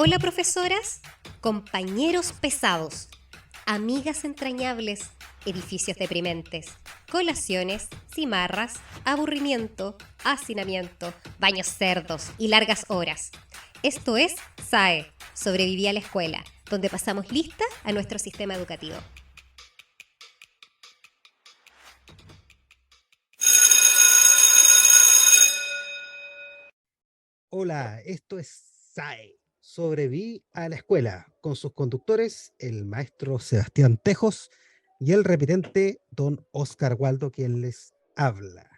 Hola profesoras, compañeros pesados, amigas entrañables, edificios deprimentes, colaciones, cimarras, aburrimiento, hacinamiento, baños cerdos y largas horas. Esto es SAE, Sobreviví a la Escuela, donde pasamos lista a nuestro sistema educativo. Hola, esto es SAE. Sobreviví a la escuela con sus conductores, el maestro Sebastián Tejos y el repitente don Oscar Waldo, quien les habla.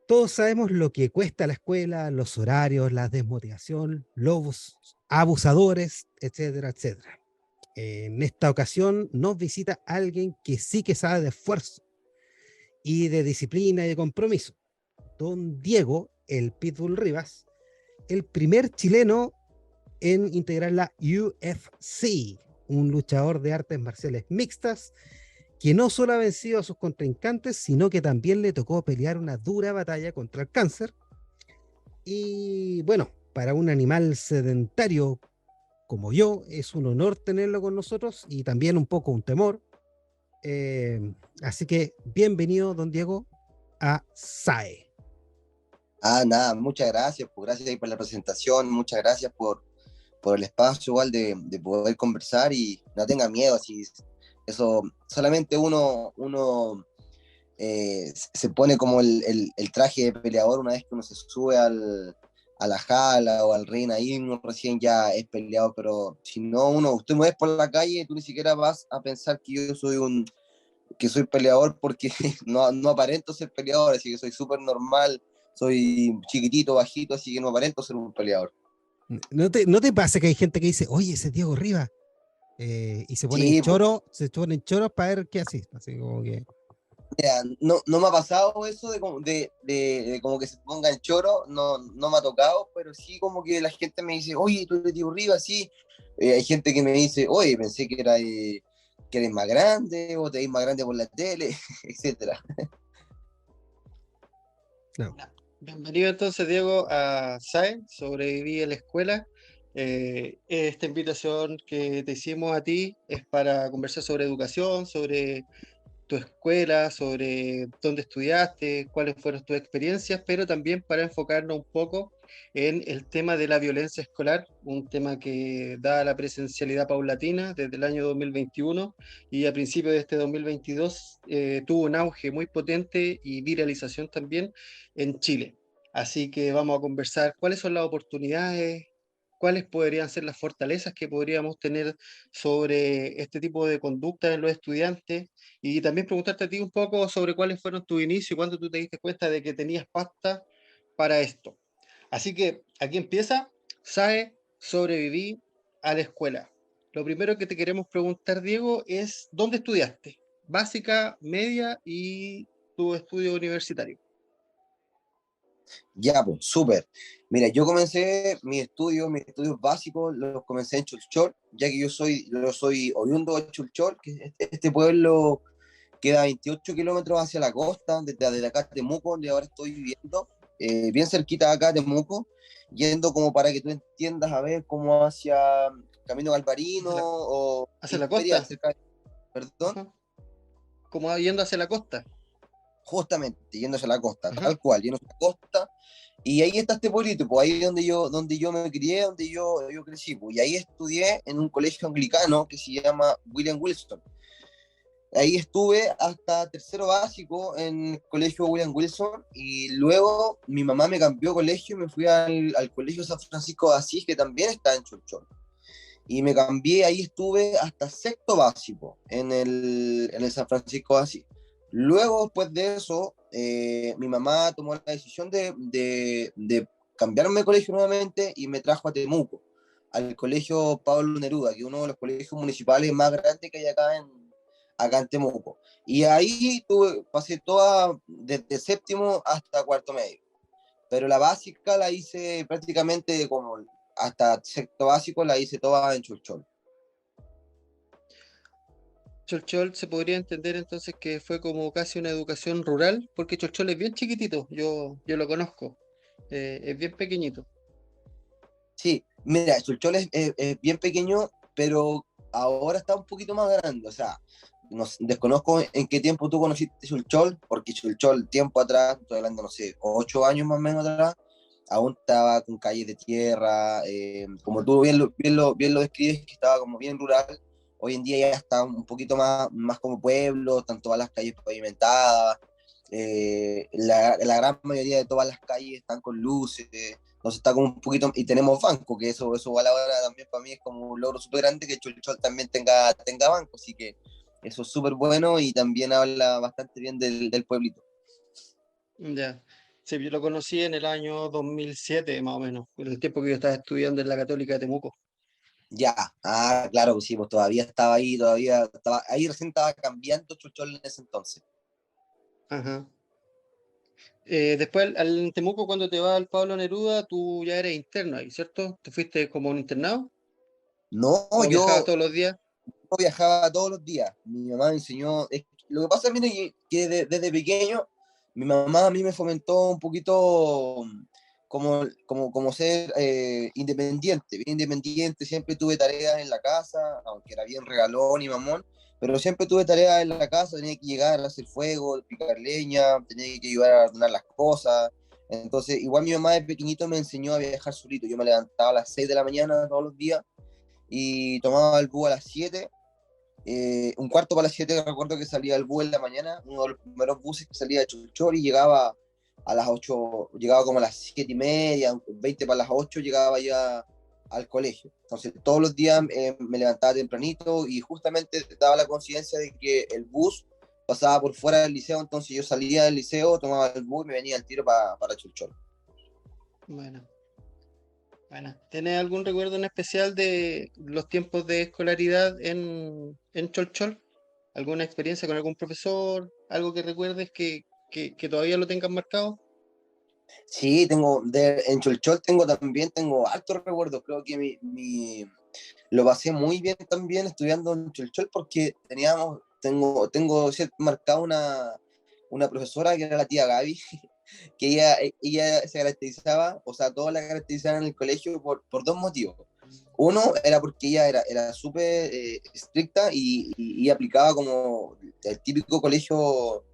Todos sabemos lo que cuesta la escuela, los horarios, la desmotivación, los abusadores, etcétera, etcétera. En esta ocasión nos visita alguien que sí que sabe de esfuerzo y de disciplina y de compromiso. Don Diego, el Pitbull Rivas, el primer chileno en integrar la UFC, un luchador de artes marciales mixtas que no solo ha vencido a sus contrincantes, sino que también le tocó pelear una dura batalla contra el cáncer. Y bueno, para un animal sedentario como yo, es un honor tenerlo con nosotros y también un poco un temor. Así que bienvenido, don Diego, a SAE. Nada, muchas gracias, pues gracias ahí por la presentación, muchas gracias por el espacio igual de poder conversar y no tenga miedo, así eso, solamente uno se pone como el traje de peleador una vez que uno se sube a la jala o al ring, ahí uno recién ya es peleador, pero si no, usted me ves por la calle y tú ni siquiera vas a pensar que yo que soy peleador porque no aparento ser peleador, así que soy súper normal, soy chiquitito, bajito, así que no aparento ser un peleador. ¿No te pasa que hay gente que dice, oye, ese Diego Rivas? Y se ponen Sí, pues, choros para ver qué hace. Así como que. mira, no me ha pasado eso de como que se pongan choro, no me ha tocado, pero sí como que la gente me dice, oye, tú eres Diego Rivas, sí. Hay gente que me dice, oye, pensé que eres más grande o te ves más grande por la tele, etcétera. No. Bienvenido entonces, Diego, a SAE, Sobreviví a la Escuela. Esta invitación que te hicimos a ti es para conversar sobre educación, sobre tu escuela, sobre dónde estudiaste, cuáles fueron tus experiencias, pero también para enfocarnos un poco en el tema de la violencia escolar, un tema que da la presencialidad paulatina desde el año 2021 y a principios de este 2022 tuvo un auge muy potente y viralización también en Chile. Así que vamos a conversar cuáles son las oportunidades, cuáles podrían ser las fortalezas que podríamos tener sobre este tipo de conducta en los estudiantes y también preguntarte a ti un poco sobre cuáles fueron tus inicios y cuándo tú te diste cuenta de que tenías pasta para esto. Así que aquí empieza, SAE, sobreviví a la escuela. Lo primero que te queremos preguntar, Diego, es ¿dónde estudiaste? Básica, media y tu estudio universitario. Ya, pues, súper. Mira, yo comencé mis estudios básicos, los comencé en Chulchor, ya que yo soy oriundo de Chulchor, que este pueblo queda 28 kilómetros hacia la costa, desde acá Temuco, donde ahora estoy viviendo, bien cerquita de acá Temuco, yendo como para que tú entiendas, a ver, como hacia Camino Galvarino ¿Hacia la, o hacia la Imperial, costa? cerca perdón, Ajá. Como yendo hacia la costa. justamente, yéndose a la costa, Ajá. tal cual, yéndose a la costa. Y ahí está este pueblito, pues ahí es donde yo me crié, donde yo crecí, pues, y ahí estudié en un colegio anglicano que se llama William Wilson. Ahí estuve hasta tercero básico en el colegio William Wilson y luego mi mamá me cambió de colegio y me fui al colegio San Francisco de Asís, que también está en Chonchón. Y me cambié, ahí estuve hasta sexto básico en el San Francisco de Asís. Luego, después de eso, mi mamá tomó la decisión de cambiarme de colegio nuevamente y me trajo a Temuco, al colegio Pablo Neruda, que es uno de los colegios municipales más grandes que hay acá en Temuco. Y ahí pasé toda, desde séptimo hasta cuarto medio. Pero la básica la hice prácticamente como hasta sexto básico, la hice toda en Chulchol. Cholchol se podría entender entonces que fue como casi una educación rural, porque Cholchol es bien chiquitito, yo lo conozco, es bien pequeñito. Sí, mira, Chulchol es bien pequeño, pero ahora está un poquito más grande. O sea, desconozco en qué tiempo tú conociste Chulchol, porque Chulchol tiempo atrás, estoy hablando, no sé, 8 años más o menos atrás, aún estaba con calles de tierra, como tú bien lo describes, que estaba como bien rural. Hoy en día ya está un poquito más como pueblo, están todas las calles pavimentadas, la gran mayoría de todas las calles están con luces, entonces está como un poquito, y tenemos banco, que eso a la hora también para mí es como un logro súper grande que Chulchol también tenga banco, así que eso es súper bueno y también habla bastante bien del pueblito. Ya. Sí, yo lo conocí en el año 2007, más o menos, en el tiempo que yo estaba estudiando en la Católica de Temuco. Ya, claro, pues sí, pues todavía estaba ahí, ahí recién estaba cambiando Chulchol en ese entonces. Ajá. Después, en Temuco, cuando te vas al Pablo Neruda, tú ya eres interno ahí, ¿cierto? ¿Te fuiste como un internado? No, ¿O viajabas yo todos los días? viajaba todos los días. Mi mamá me enseñó. Lo que pasa, mire, que desde pequeño, mi mamá a mí me fomentó un poquito como ser independiente, bien independiente. Siempre tuve tareas en la casa, aunque era bien regalón y mamón, pero siempre tuve tareas en la casa. Tenía que llegar a hacer fuego, picar leña, tenía que ayudar a ordenar las cosas. Entonces, igual mi mamá de pequeñito me enseñó a viajar solito. Yo me levantaba a las 6 de la mañana todos los días y tomaba el bus a las 7, un cuarto para las 7, recuerdo que salía el bus en la mañana, uno de los primeros buses que salía de Chulchor y llegaba a las 8, llegaba como a las 7:30, 20 para las 8, llegaba ya al colegio. Entonces todos los días me levantaba tempranito y justamente daba la conciencia de que el bus pasaba por fuera del liceo, entonces yo salía del liceo, tomaba el bus y me venía al tiro para Chulchor. Bueno, bueno. ¿Tienes algún recuerdo en especial de los tiempos de escolaridad en Cholchol? ¿Alguna experiencia con algún profesor? ¿Algo que recuerdes que todavía lo tengas marcado? Sí, en Cholchol tengo hartos recuerdos. Creo que lo pasé muy bien también estudiando en Cholchol porque tengo marcada una profesora que era la tía Gaby, que ella se caracterizaba, o sea, todos la caracterizaban en el colegio por dos motivos. Uno era porque ella era súper estricta y aplicaba como el típico colegio.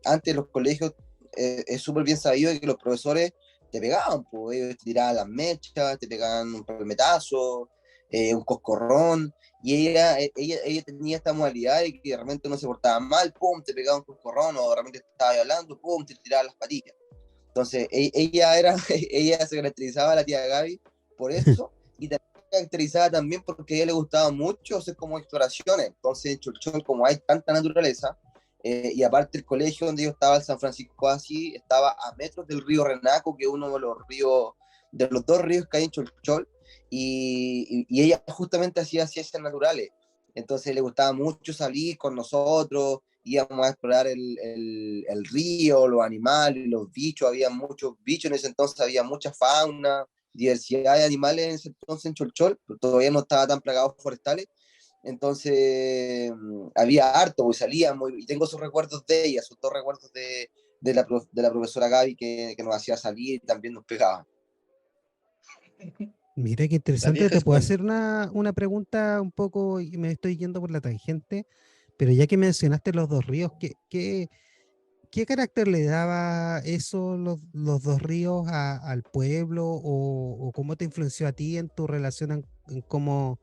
Antes los colegios, es súper bien sabido que los profesores te pegaban, pues ellos te tiraban las mechas, te pegaban un palmetazo, un coscorrón, y ella tenía esta modalidad de que de repente uno se portaba mal, pum, te pegaba un coscorrón, o de repente estaba ahí hablando, pum, te tiraba las patillas. Entonces, ella se caracterizaba, la tía Gaby, por eso, y también se caracterizaba también porque a ella le gustaba mucho hacer como exploraciones. Entonces, en Chulchón, como hay tanta naturaleza, y aparte el colegio donde yo estaba, el San Francisco así, estaba a metros del río Renaco, que es uno de los ríos, de los dos ríos que hay en Cholchol, y ella justamente hacía ciencias naturales. Entonces le gustaba mucho salir con nosotros, íbamos a explorar el río, los animales, los bichos, había muchos bichos en ese entonces, había mucha fauna, diversidad de animales en ese entonces en Cholchol, pero todavía no estaba tan plagado forestales, entonces había harto, pues salíamos, y tengo esos recuerdos de ella, esos dos recuerdos de la profesora Gaby que nos hacía salir y también nos pegaba. Mira qué La interesante. vieja Te puedo escuela. hacer una pregunta un poco, y me estoy yendo por la tangente, pero ya que mencionaste los dos ríos, ¿qué carácter le daba eso, los dos ríos, al pueblo, o cómo te influenció a ti en tu relación en cómo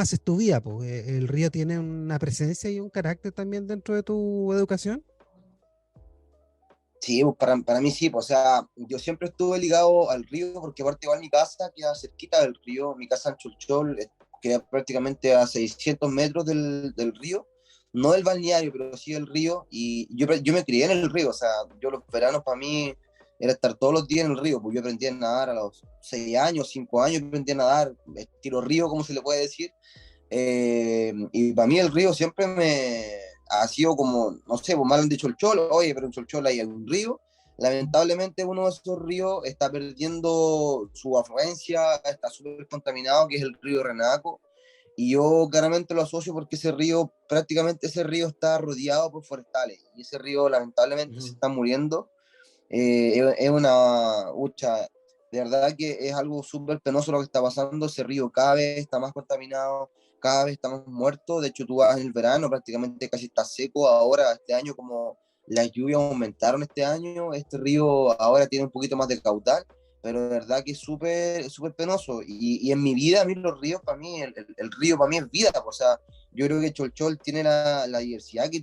haces tu vida? Po? ¿El río tiene una presencia y un carácter también dentro de tu educación? Sí, pues, para mí sí, pues, o sea, yo siempre estuve ligado al río porque aparte igual mi casa queda cerquita del río, mi casa en Chulchol queda prácticamente a 600 metros del río, no del balneario, pero sí del río, y yo me crié en el río, o sea, yo los veranos para mí era estar todos los días en el río, pues yo aprendí a nadar a los 6 años, 5 años, aprendí a nadar, estilo río, como se le puede decir, y para mí el río siempre me ha sido como, no sé, pues mal han dicho el Cholo, oye, pero en Cholchol hay un río. Lamentablemente uno de esos ríos está perdiendo su afluencia, está súper contaminado, que es el río Renaco. Y yo claramente lo asocio porque prácticamente ese río está rodeado por forestales. Y ese río lamentablemente se Ujú. está muriendo. Es una hucha. De verdad que es algo súper penoso lo que está pasando. Ese río cada vez está más contaminado, cada vez está más muerto. De hecho, tú vas en el verano, prácticamente casi está seco. Ahora, este año, como las lluvias aumentaron este año, este río ahora tiene un poquito más de caudal, pero de verdad que es súper súper penoso. Y en mi vida, a mí los ríos, para mí, el río para mí es vida. O sea, yo creo que Cholchol tiene la diversidad que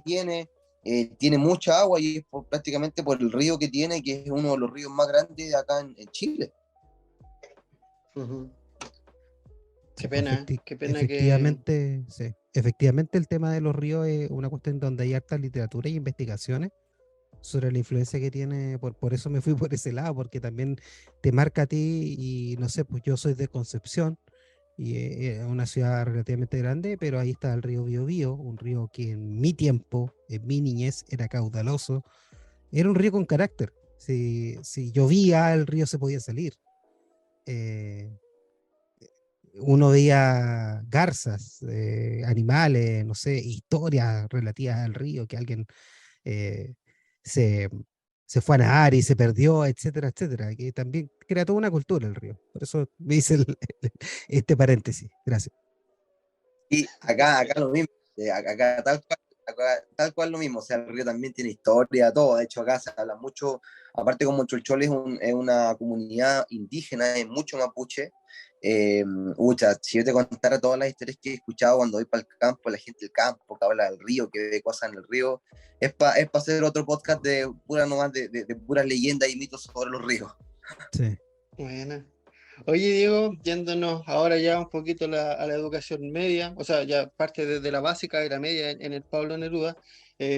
tiene mucha agua y es prácticamente por el río que tiene, que es uno de los ríos más grandes de acá en Chile. Ujú. Sí, pues, Qué pena que... efectivamente, sí. Efectivamente, el tema de los ríos es una cuestión donde hay harta literatura y investigaciones sobre la influencia que tiene, por eso me fui por ese lado, porque también te marca a ti y no sé, pues yo soy de Concepción y es una ciudad relativamente grande, pero ahí está el río Biobío, un río que en mi tiempo, en mi niñez, era caudaloso, era un río con carácter. Si llovía, el río se podía salir. Eh, Uno veía garzas, animales, no sé, historias relativas al río, que alguien eh, se, se fue a nadar y se perdió, etcétera, etcétera, que también crea toda una cultura el río. Por eso me hice este paréntesis. Gracias. Y acá lo mismo, acá tal cual lo mismo, o sea, el río también tiene historia, todo, de hecho acá se habla mucho, aparte como Cholchol es una comunidad indígena, es mucho mapuche, si yo te contara todas las historias que he escuchado cuando voy para el campo, la gente del campo que habla del río, que ve cosas en el río, es pa hacer otro podcast de pura nomás, de puras leyendas y mitos sobre los ríos. Sí. Buena. Oye, Diego, yéndonos ahora ya un poquito a la educación media, o sea, ya parte desde la básica y la media en el Pablo Neruda,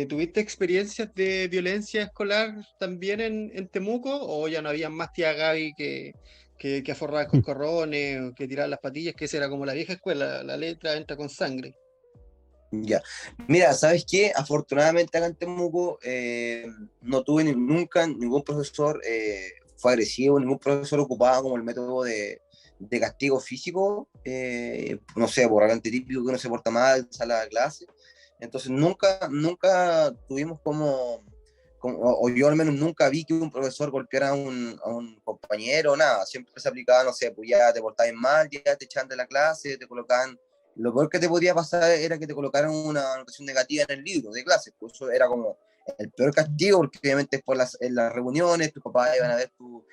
¿tuviste experiencias de violencia escolar también en Temuco o ya no había más tía Gaby que aforrar coscorrones o que tirar las patillas, que esa era como la vieja escuela, la letra entra con sangre? Ya. Mira, ¿sabes qué? Afortunadamente acá en Temuco no tuve nunca ningún profesor fue agresivo, ningún profesor ocupaba como el método de castigo físico, no sé, por realmente típico que uno se porta mal en sala de clase. Entonces nunca tuvimos o yo al menos nunca vi que un profesor golpeara a un compañero, nada, siempre se aplicaba, no sé, pues ya te portabas mal, ya te echaban de la clase, te colocaban lo peor que te podía pasar era que te colocaran una anotación negativa en el libro de clases, pues eso era como el peor castigo, porque obviamente después en las reuniones tus papás iban a ver tu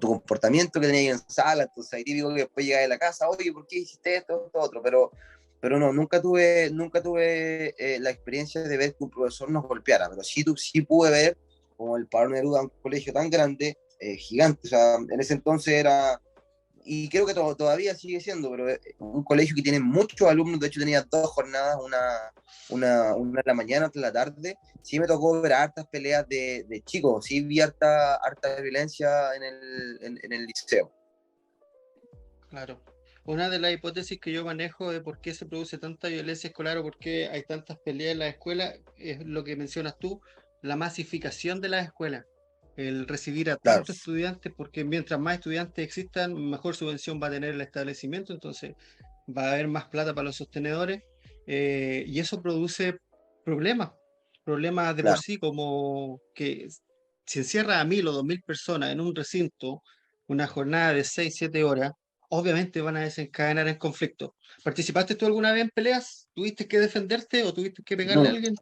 comportamiento que tenías en sala, entonces ahí típico que después llegas de la casa, oye, ¿por qué hiciste esto, otro? Pero no, nunca tuve la experiencia de ver que un profesor nos golpeara, pero sí pude ver como el Pablo Neruda, un colegio tan grande, gigante, o sea, en ese entonces era y creo que todavía sigue siendo, pero un colegio que tiene muchos alumnos, de hecho tenía dos jornadas, una en la mañana, otra en la tarde, sí me tocó ver hartas peleas de chicos, sí vi harta violencia en el liceo. Claro. Una de las hipótesis que yo manejo de por qué se produce tanta violencia escolar o por qué hay tantas peleas en las escuelas es lo que mencionas tú, la masificación de las escuelas, el recibir a Claro, tantos estudiantes, porque mientras más estudiantes existan, mejor subvención va a tener el establecimiento, entonces va a haber más plata para los sostenedores, y eso produce problemas, problemas de por claro, sí, como que si encierra a 1.000 o 2.000 personas en un recinto, una jornada de 6 o 7 horas, obviamente van a desencadenar en conflicto. ¿Participaste tú alguna vez en peleas? ¿Tuviste que defenderte o tuviste que pegarle a no. alguien?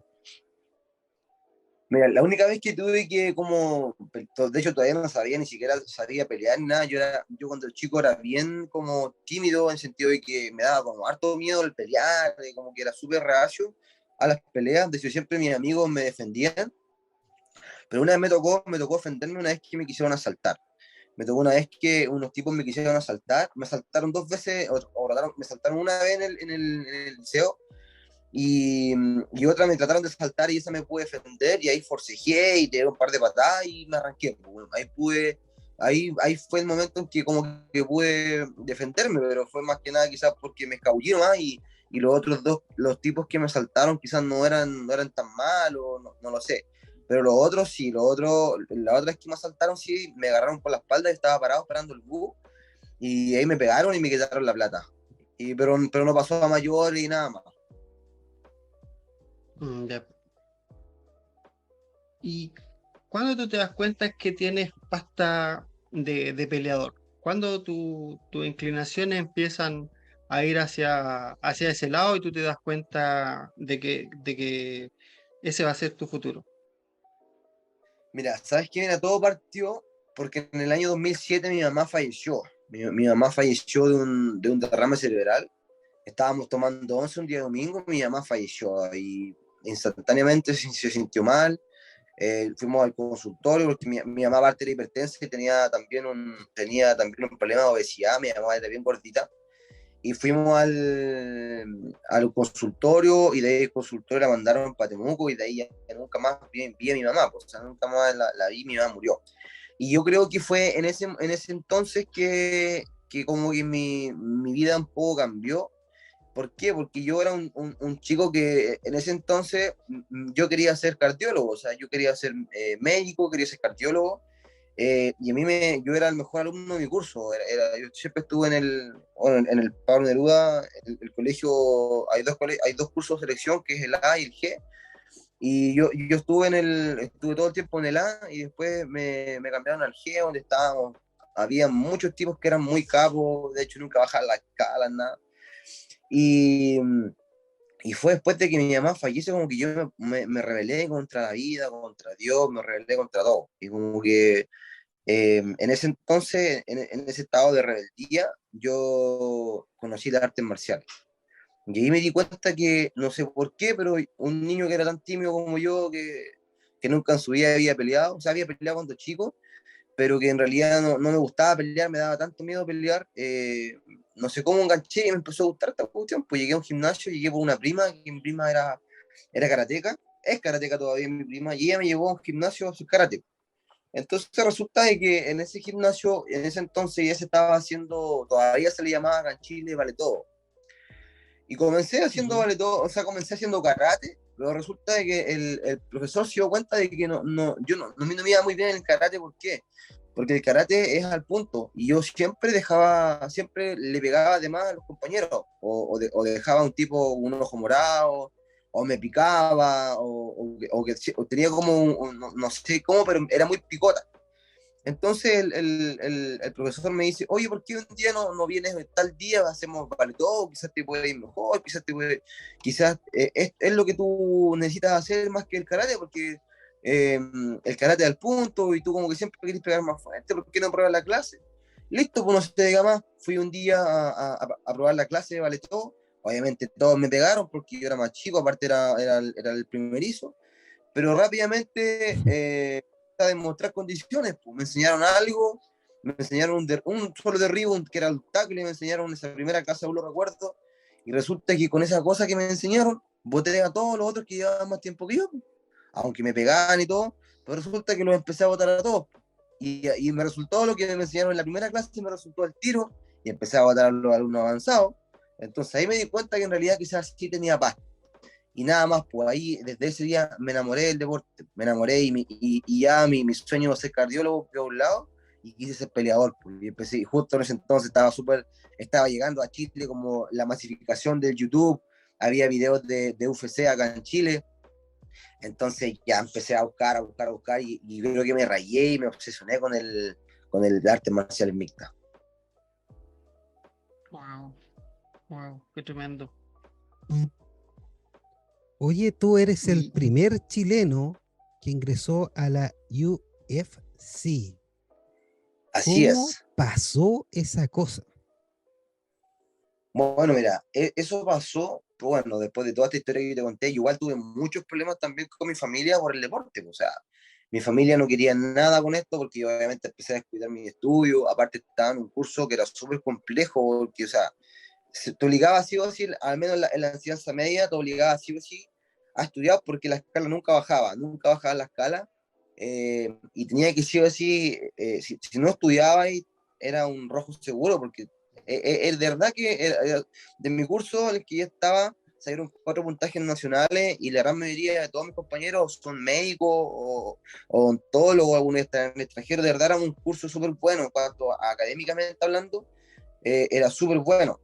Mira, la única vez que tuve que de hecho todavía no sabía, ni siquiera sabía pelear ni nada, yo cuando chico era bien como tímido en el sentido de que me daba como harto miedo el pelear, de como que era súper reacio a las peleas, de hecho siempre mis amigos me defendían, pero una vez me tocó defenderme una vez que me quisieron asaltar. Me tocó una vez que unos tipos me quisieron asaltar, me asaltaron dos veces, me asaltaron una vez en el liceo, y otra me trataron de saltar y esa me pude defender y ahí forcejeé y te un par de patadas y me arranqué. Pues, bueno, ahí fue el momento en que como que pude defenderme, pero fue más que nada quizás porque me escabullí más y los otros dos, los tipos que me saltaron quizás no eran tan malos, no lo sé. Pero los otros sí, la otra vez que me asaltaron sí, me agarraron por la espalda y estaba parado esperando el bus y ahí me pegaron y me quitaron la plata. Pero no pasó a mayor y nada más. Ya. Y ¿Cuándo tú te das cuenta que tienes pasta de peleador? ¿Cuándo tus inclinaciones empiezan a ir hacia ese lado y tú te das cuenta de que ese va a ser tu futuro? Mira, ¿sabes qué? Mira, todo partió porque en el año 2007 mi mamá falleció. Mi mamá falleció de un derrame cerebral. Estábamos tomando once un día domingo, mi mamá falleció y instantáneamente se sintió mal. Fuimos al consultorio porque mi mamá, aparte de hipertensa, tenía también un problema de obesidad. Mi mamá era bien gordita. Y fuimos al consultorio, y de ahí el consultorio la mandaron para Temuco, y de ahí ya nunca más vi a mi mamá, pues, o sea, nunca más la vi, mi mamá murió. Y yo creo que fue en ese entonces que como que mi vida un poco cambió. ¿Por qué? Porque yo era un chico que en ese entonces yo quería ser cardiólogo, o sea, yo quería ser médico, quería ser cardiólogo, y yo era el mejor alumno de mi curso. Yo siempre estuve en el Pablo Neruda, el colegio. Hay dos cursos de selección, que es el A y el G. Y yo estuve todo el tiempo en el A, y después me cambiaron al G, donde estábamos. Había muchos tipos que eran muy capos, de hecho nunca bajaban las escalas, nada. Y, y fue después de que mi mamá fallece, como que yo me rebelé contra la vida, contra Dios, me rebelé contra todo. Y como que en ese entonces, en ese estado de rebeldía, yo conocí las artes marciales. Y ahí me di cuenta que, no sé por qué, pero un niño que era tan tímido como yo, que nunca en su vida había peleado, o sea, había peleado cuando chico, pero que en realidad no me gustaba pelear, me daba tanto miedo pelear. No sé cómo enganché y me empezó a gustar esta cuestión. Pues llegué a un gimnasio, llegué por una prima, que mi prima era karateca, es karateca todavía mi prima, y ella me llevó a un gimnasio a hacer karate. Entonces resulta de que en ese gimnasio, en ese entonces ya se estaba haciendo, todavía se le llamaba acá en Chile Vale Todo. Y comencé haciendo Ujú. Vale Todo, o sea, comencé haciendo karate, pero resulta de que el profesor se dio cuenta de que a mí no me iba muy bien en el karate. ¿Por qué? Porque el karate es al punto, y yo siempre le pegaba de más a los compañeros, o dejaba un tipo un ojo morado, o me picaba, o tenía como, no sé cómo, pero era muy picota. Entonces el profesor me dice, oye, ¿por qué un día no vienes tal día? Hacemos vale todo, quizás te puede ir mejor, quizás es lo que tú necesitas hacer más que el karate, porque el karate al punto, y tú como que siempre querés pegar más fuerte. ¿Por qué no pruebas la clase? Listo, pues no se te diga más. Fui un día a probar la clase de vale todo. Obviamente todos me pegaron porque yo era más chico, aparte era el primerizo, pero rápidamente a demostrar condiciones. Pues me enseñaron algo, me enseñaron un solo derribo, que era el tackle, me enseñaron esa primera clase, aún lo recuerdo, y resulta que con esa cosa que me enseñaron, boté a todos los otros que llevaban más tiempo que yo, pues, aunque me pegaban y todo, pero resulta que los empecé a botar a todos. Y me resultó lo que me enseñaron en la primera clase, me resultó el tiro, y empecé a botar a los alumnos avanzados. Entonces ahí me di cuenta que en realidad quizás sí tenía paz. Y nada más, pues ahí desde ese día me enamoré del deporte, me enamoré, y ya mi sueño era ser cardiólogo por un lado, y quise ser peleador. Pues, y empecé, justo en ese entonces estaba llegando a Chile como la masificación del YouTube, había videos de UFC acá en Chile. Entonces ya empecé a buscar, a buscar, a buscar, y creo que me rayé y me obsesioné con el arte marcial mixta. Wow, wow, qué tremendo. Oye, tú eres el Y primer chileno que ingresó a la UFC. Así ¿Cómo es. pasó esa cosa? Bueno, mira, eso pasó, pues, bueno, después de toda esta historia que yo te conté. Yo igual tuve muchos problemas también con mi familia por el deporte, pues. O sea, mi familia no quería nada con esto, porque yo obviamente empecé a descuidar mi estudio. Aparte estaba en un curso que era súper complejo, porque, o sea, te obligaba sí o sí, al menos en la enseñanza media, te obligaba sí o sí a estudiar, porque la escala nunca bajaba la escala. Y tenía que sí o sí, si no estudiaba, era un rojo seguro, porque de verdad que de mi curso, en el que yo estaba, salieron 4 puntajes nacionales, y la gran mayoría de todos mis compañeros son médicos o odontólogos, algunos están en el extranjero. De verdad era un curso súper bueno en cuanto a académicamente hablando, era súper bueno.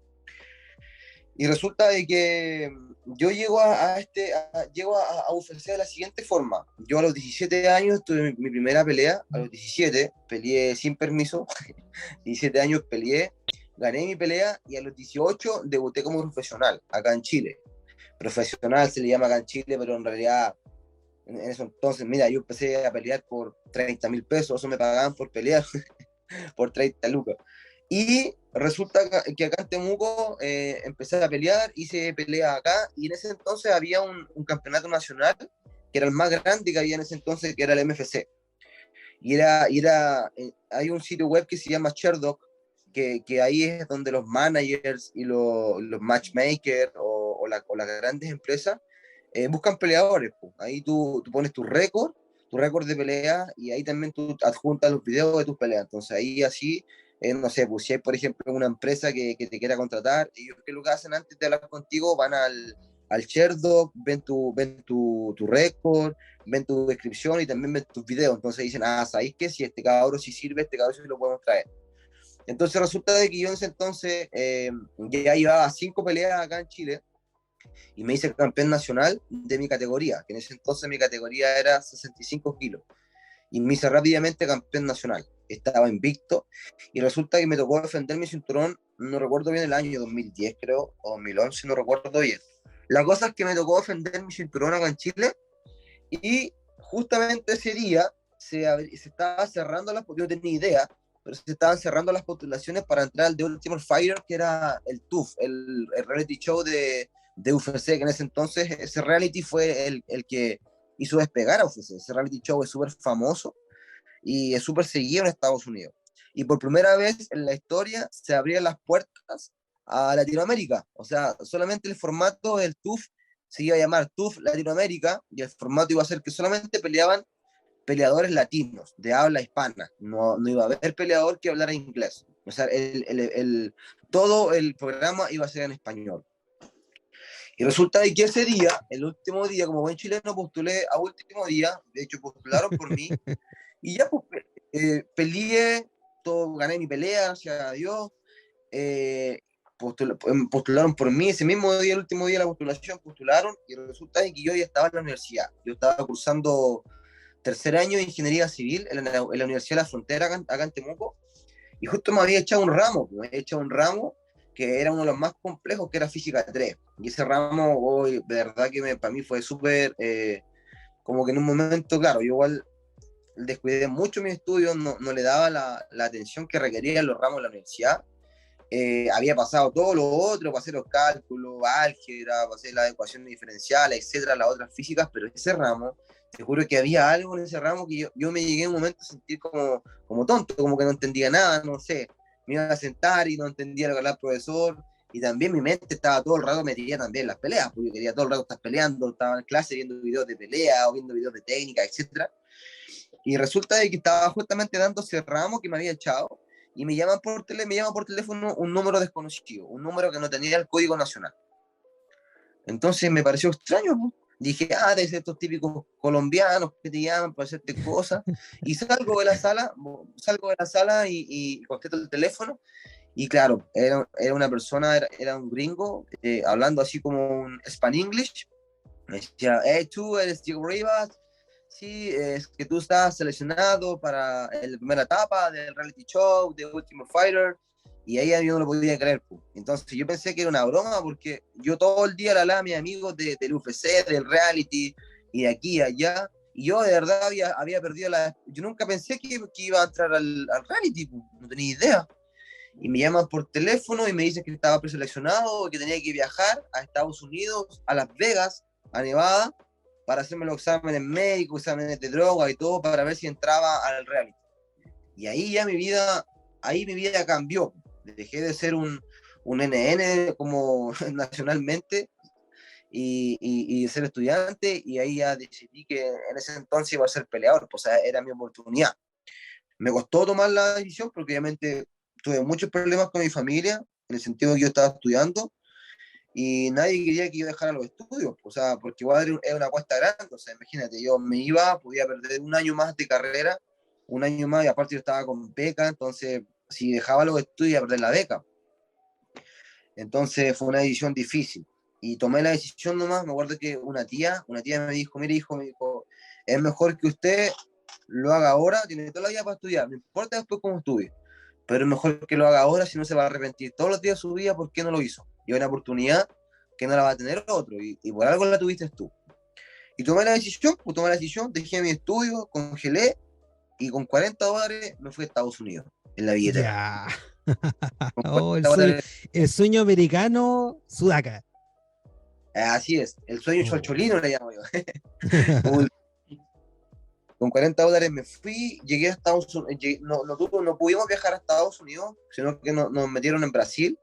Y resulta de que yo llego llego a UFC de la siguiente forma. Yo a los 17 años tuve mi primera pelea, a los 17 peleé sin permiso, 17 años peleé, gané mi pelea y a los 18 debuté como profesional acá en Chile. Profesional se le llama acá en Chile, pero en realidad en eso entonces, mira, yo empecé a pelear por 30.000 pesos, eso me pagaban por pelear, por 30 lucas. Y resulta que acá en Temuco empecé a pelear, hice pelea acá, y en ese entonces había un campeonato nacional, que era el más grande que había en ese entonces, que era el MFC. Hay un sitio web que se llama Sherdog, que ahí es donde los managers y los matchmakers o las grandes empresas buscan peleadores. Po. Ahí tú pones tu récord de pelea, y ahí también tú adjuntas los videos de tus peleas. Entonces ahí así, no sé, pues si hay por ejemplo una empresa que te quiera contratar, ellos qué es lo que hacen antes de hablar contigo, van al Sherdog, ven tu récord, ven tu descripción y también ven tus videos. Entonces dicen, ¿sabéis qué? Si este cabrón sí sirve, este cabrón sí lo podemos traer. Entonces resulta de que yo en ese entonces ya llevaba 5 peleas acá en Chile y me hice campeón nacional de mi categoría, que en ese entonces mi categoría era 65 kilos. Y me hice rápidamente campeón nacional. Estaba invicto y resulta que me tocó defender mi cinturón, no recuerdo bien el año, 2010 creo, o 2011, no recuerdo bien. La cosa es que me tocó defender mi cinturón acá en Chile y justamente ese día se estaba cerrando las, yo no tenía idea, pero se estaban cerrando las postulaciones para entrar al The Ultimate Fighter, que era el TUF, el reality show de UFC, que en ese entonces ese reality fue el que hizo despegar a UFC. Ese reality show es súper famoso y es súper seguido en Estados Unidos. Y por primera vez en la historia se abrían las puertas a Latinoamérica. O sea, solamente el formato del TUF se iba a llamar TUF Latinoamérica, y el formato iba a ser que solamente peleaban peleadores latinos de habla hispana. No iba a haber peleador que hablara inglés. O sea, todo el programa iba a ser en español. Y resulta de que ese día, el último día, como buen chileno, postulé a último día. De hecho, postularon por mí. Y ya pues, peleé, gané mi pelea, gracias a Dios. Eh, postularon por mí ese mismo día, el último día de la postulación, postularon, y resulta de que yo ya estaba en la universidad. Yo estaba cursando tercer año de ingeniería civil en la Universidad de la Frontera, acá en Temuco, y justo me había echado un ramo que era uno de los más complejos, que era física 3. Y ese ramo, hoy, de verdad que para mí fue súper, como que en un momento, claro, yo igual descuidé mucho mis estudios, no le daba la atención que requerían los ramos de la universidad. Había pasado todo lo otro, pasé los cálculos, álgebra, pasé las ecuaciones diferenciales, etcétera, las otras físicas, pero ese ramo, te juro que había algo en ese ramo que yo me llegué en un momento a sentir como tonto, como que no entendía nada, no sé, me iba a sentar y no entendía lo que hablaba el profesor, y también mi mente estaba todo el rato metida también en las peleas, porque yo quería todo el rato estar peleando, estaba en clase viendo videos de pelea o viendo videos de técnica, etcétera, y resulta de que estaba justamente dando ese ramo que me había echado, y me llama por teléfono un número desconocido, un número que no tenía el código nacional. Entonces me pareció extraño, ¿no? Dije, debe ser estos típicos colombianos que te llaman para hacerte cosas. Y salgo de la sala y contesto el teléfono. Y claro, era una persona, era un gringo, hablando así como un Span-English. Me decía, hey, tú eres Diego Rivas. Sí, es que tú estás seleccionado para la primera etapa del reality show, de Ultimate Fighter, y ahí yo no lo podía creer. Pues. Entonces yo pensé que era una broma, porque yo todo el día le hablaba a mis amigos del UFC, del reality, y de aquí y allá, y yo de verdad había perdido yo nunca pensé que iba a entrar al reality, pues. No tenía idea. Y me llaman por teléfono y me dicen que estaba preseleccionado, que tenía que viajar a Estados Unidos, a Las Vegas, a Nevada, para hacerme los exámenes médicos, exámenes de droga y todo, para ver si entraba al reality. Y ahí mi vida cambió. Dejé de ser un NN como nacionalmente y de ser estudiante, y ahí ya decidí que en ese entonces iba a ser peleador, pues, o sea, era mi oportunidad. Me costó tomar la decisión porque obviamente tuve muchos problemas con mi familia, en el sentido de que yo estaba estudiando, y nadie quería que yo dejara los estudios, o sea, porque igual es una cuesta grande, o sea, imagínate, yo me iba, podía perder un año más de carrera, un año más, y aparte yo estaba con beca, entonces si dejaba los estudios iba a perder la beca. Entonces fue una decisión difícil. y tomé la decisión nomás. Me acuerdo que una tía me dijo, mire hijo, me dijo, es mejor que usted lo haga ahora, tiene toda la vida para estudiar, no importa después cómo estudie, pero es mejor que lo haga ahora, si no se va a arrepentir todos los días de su vida por qué no lo hizo. Y es una oportunidad que no la va a tener otro, y por algo la tuviste tú. Y tomé la decisión, pues tomé la decisión, dejé mi estudio, congelé, y con $40 me fui a Estados Unidos, en la billetera. Ya. Con Oh, 40 dólares, el sueño americano, Sudaca. así es, el sueño Oh. cholcholino le llamo yo. Como con $40 me fui, llegué a Estados Unidos, no pudimos viajar a Estados Unidos, sino que nos metieron en Brasil.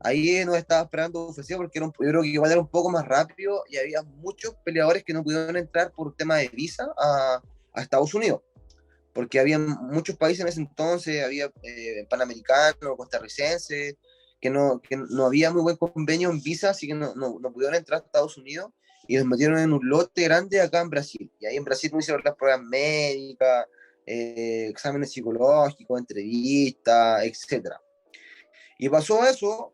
Ahí nos estaba esperando UFC porque yo creo que igual era un poco más rápido y había muchos peleadores que no pudieron entrar por tema de visa a Estados Unidos, porque había muchos países en ese entonces, había panamericanos, costarricenses, que no había muy buen convenio en visa, así que no pudieron entrar a Estados Unidos y nos metieron en un lote grande acá en Brasil. Y ahí en Brasil me hicieron las pruebas médicas, exámenes psicológicos, entrevistas, etcétera. Y pasó eso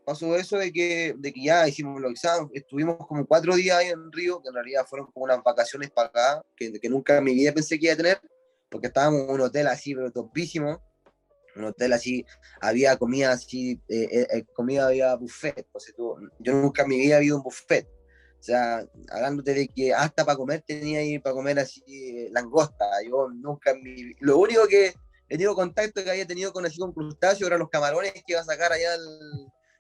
de que ya hicimos los exámenes, estuvimos como 4 días ahí en Río, que en realidad fueron como unas vacaciones para acá, que nunca en mi vida pensé que iba a tener, porque estábamos en un hotel así, pero topísimo, un hotel así, había comida así, comida había buffet, entonces yo nunca en mi vida había un buffet, o sea, hablándote de que hasta para comer tenía ahí para comer así langosta, yo nunca en mi, lo único que he tenido contacto que había tenido con así con crustáceos eran los camarones que iba a sacar allá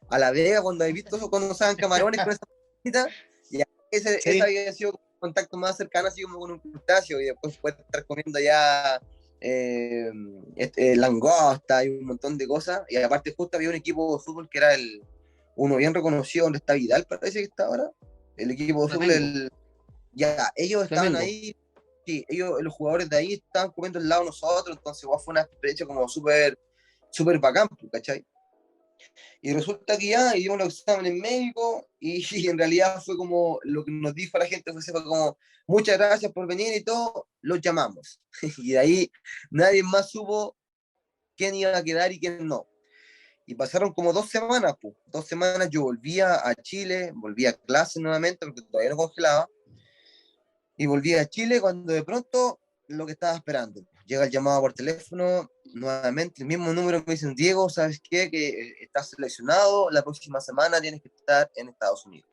a La Vega, cuando he visto eso, cuando sacan camarones con esa cosita, y ese había sido un contacto más cercano así como con un crustáceo, y después fue estar comiendo ya langosta y un montón de cosas, y aparte justo había un equipo de fútbol que era uno bien reconocido donde está Vidal, parece que está ahora, el equipo de fútbol, ya, ellos estaban Flamengo. ahí, sí, los jugadores de ahí estaban comiendo al lado de nosotros, entonces igual fue una experiencia como súper bacán, ¿cachai? Y resulta que ya hicimos los exámenes médicos y en realidad fue como lo que nos dijo la gente, fue como muchas gracias por venir y todo, los llamamos. Y de ahí nadie más supo quién iba a quedar y quién no. Y pasaron como 2 semanas, pues. 2 semanas yo volvía a Chile, volví a clase nuevamente porque todavía no congelaba. Y volví a Chile cuando de pronto lo que estaba esperando. Llega el llamado por teléfono, nuevamente el mismo número me dicen, Diego, ¿sabes qué? Que estás seleccionado, la próxima semana tienes que estar en Estados Unidos.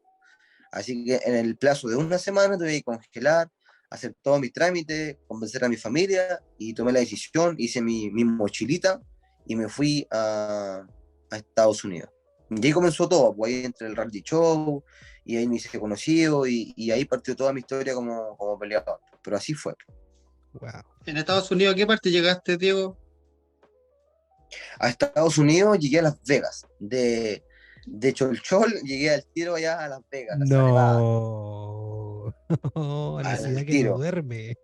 Así que en el plazo de una semana tuve que congelar, hacer todo mi trámite, convencer a mi familia y tomé la decisión, hice mi mochilita y me fui a Estados Unidos. Y ahí comenzó todo, pues ahí entre el reality show, y ahí me hice conocido, y ahí partió toda mi historia como peleador. Pero así fue. Wow. ¿En Estados Unidos a qué parte llegaste, Diego? A Estados Unidos llegué a Las Vegas. De Cholchol llegué al tiro allá a Las Vegas, a Nevada, No. La ciudad al que no tiro. duerme.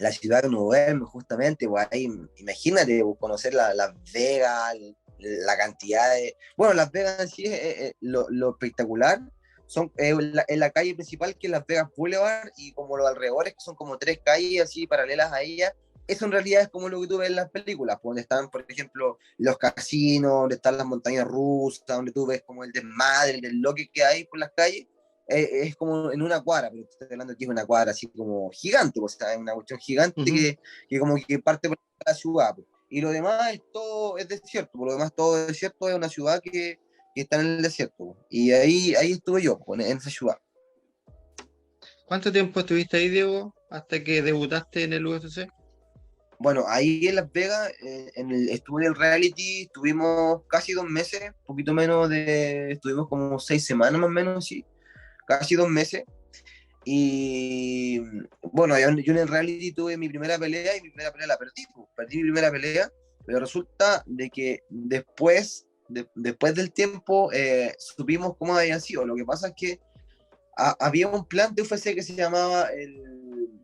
La ciudad que no duerme, justamente, pues ahí, imagínate, pues, conocer Las Vegas, la cantidad de... Bueno, Las Vegas en sí lo espectacular es la calle principal, que es Las Vegas Boulevard, y como los alrededores, que son como 3 calles así paralelas a ella. Eso en realidad es como lo que tú ves en las películas, pues, donde están, por ejemplo, los casinos, donde están las montañas rusas, donde tú ves como el desmadre, el desloque que hay por las calles. Es como en una cuadra, pero estoy hablando aquí de una cuadra así como gigante, pues, o sea, es una cuestión gigante que como que parte por la ciudad, pues. Y lo demás es todo, es desierto, por lo demás todo es desierto, es una ciudad que está en el desierto, pues. Y ahí estuve yo, pues, en esa ciudad. ¿Cuánto tiempo estuviste ahí, Diego, hasta que debutaste en el UFC? Bueno, ahí en Las Vegas, estuve en el reality, estuvimos casi 2 meses, un poquito menos estuvimos como 6 semanas más o menos, sí, casi 2 meses. Y bueno, yo en el reality tuve mi primera pelea y mi primera pelea la perdí, pues. Perdí mi primera pelea, pero resulta de que después del tiempo supimos cómo había sido. Lo que pasa es que había un plan de UFC que se llamaba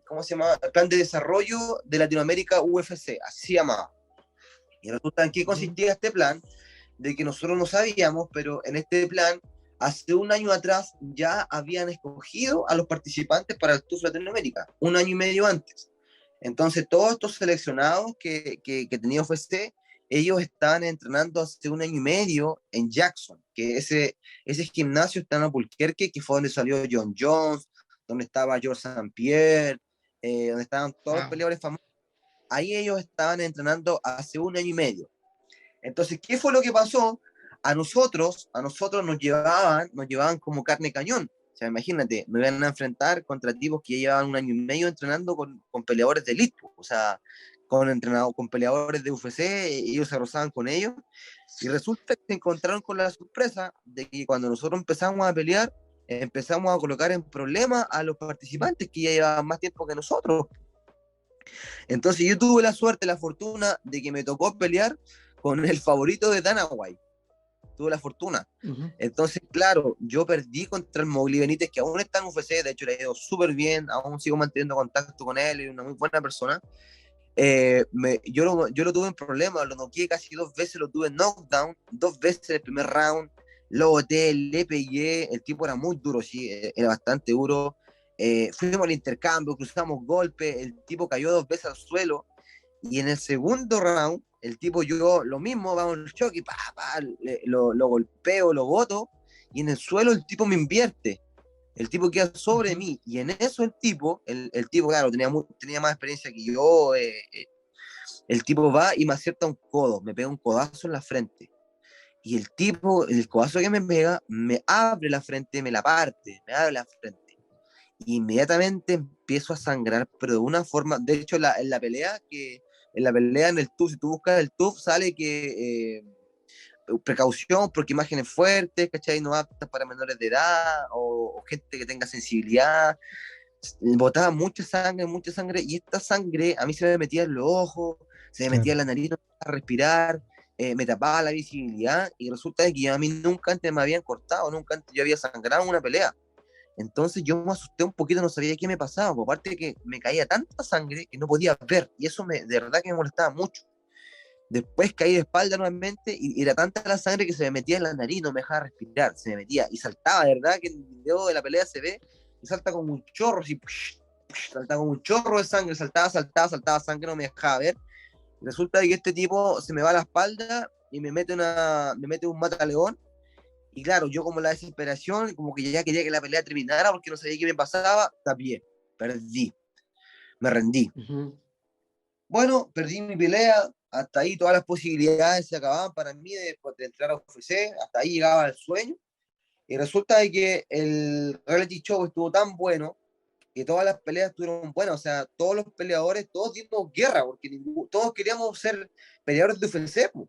¿cómo se llama? El Plan de Desarrollo de Latinoamérica UFC, así se llamaba. Y resulta en qué consistía este plan, de que nosotros no sabíamos, pero en este plan hace un año atrás ya habían escogido a los participantes para el TUF Latinoamérica, un año y medio antes. Entonces, todos estos seleccionados que tenía UFC ellos estaban entrenando hace un año y medio en Jackson, que ese gimnasio está en Albuquerque, que fue donde salió John Jones, donde estaba George St. Pierre, donde estaban todos los Wow. peleadores famosos. Ahí ellos estaban entrenando hace un año y medio. Entonces, ¿qué fue lo que pasó? A nosotros nos llevaban como carne cañón. O sea, imagínate, me iban a enfrentar contra tipos que ya llevaban un año y medio entrenando con peleadores de elite. O sea, con peleadores de UFC, ellos se rozaban con ellos. Y resulta que se encontraron con la sorpresa de que cuando nosotros empezamos a pelear, empezamos a colocar en problemas a los participantes que ya llevaban más tiempo que nosotros. Entonces yo tuve la suerte, la fortuna de que me tocó pelear con el favorito de Dana White. Tuve la fortuna. Ujú. Entonces, claro, yo perdí contra el Mowgli Benítez, que aún está en UFC, de hecho le ha ido súper bien, aún sigo manteniendo contacto con él, es una muy buena persona. Yo lo tuve en problemas, lo noqueé casi 2 veces, lo tuve en knockdown, 2 veces en el primer round, lo boté, le pegué, el tipo era muy duro, sí, era bastante duro. Fuimos al intercambio, cruzamos golpes, el tipo cayó 2 veces al suelo, y en el segundo round, el tipo yo lo mismo, vamos al choque, y lo golpeo, lo boto, y en el suelo el tipo me invierte. El tipo queda sobre Ujú. mí, y en eso el tipo, claro, tenía más experiencia que yo. El tipo va y me acierta un codo, me pega un codazo en la frente. Y el tipo, el codazo que me pega, me abre la frente, me la parte, me abre la frente. Y inmediatamente empiezo a sangrar, pero de una forma, de hecho, en el TUF, si tú buscas el TUF, sale que precaución porque imágenes fuertes, ¿cachai? No aptas para menores de edad o gente que tenga sensibilidad. Botaba mucha sangre, y esta sangre a mí se me metía en los ojos, se me metía Claro. en la nariz, no podía respirar, me tapaba la visibilidad, y resulta de que a mí nunca antes me habían cortado, nunca antes yo había sangrado en una pelea. Entonces yo me asusté un poquito, no sabía qué me pasaba, por parte de que me caía tanta sangre que no podía ver, y eso de verdad que me molestaba mucho. Después caí de espalda nuevamente, y era tanta la sangre que se me metía en la nariz, no me dejaba respirar, se me metía y saltaba, de verdad que en el video de la pelea se ve y salta como un chorro, así, salta como un chorro de sangre, saltaba sangre, no me dejaba ver. Resulta que este tipo se me va a la espalda y me mete un mataleón, y claro, yo como la desesperación, como que ya quería que la pelea terminara porque no sabía qué me pasaba, tapié, perdí, me rendí. Ujú. Bueno, perdí mi pelea, hasta ahí todas las posibilidades se acababan para mí de entrar a UFC, hasta ahí llegaba el sueño, y resulta de que el reality show estuvo tan bueno que todas las peleas estuvieron buenas, o sea, todos los peleadores, todos dimos guerra, porque todos queríamos ser peleadores de UFC, pues.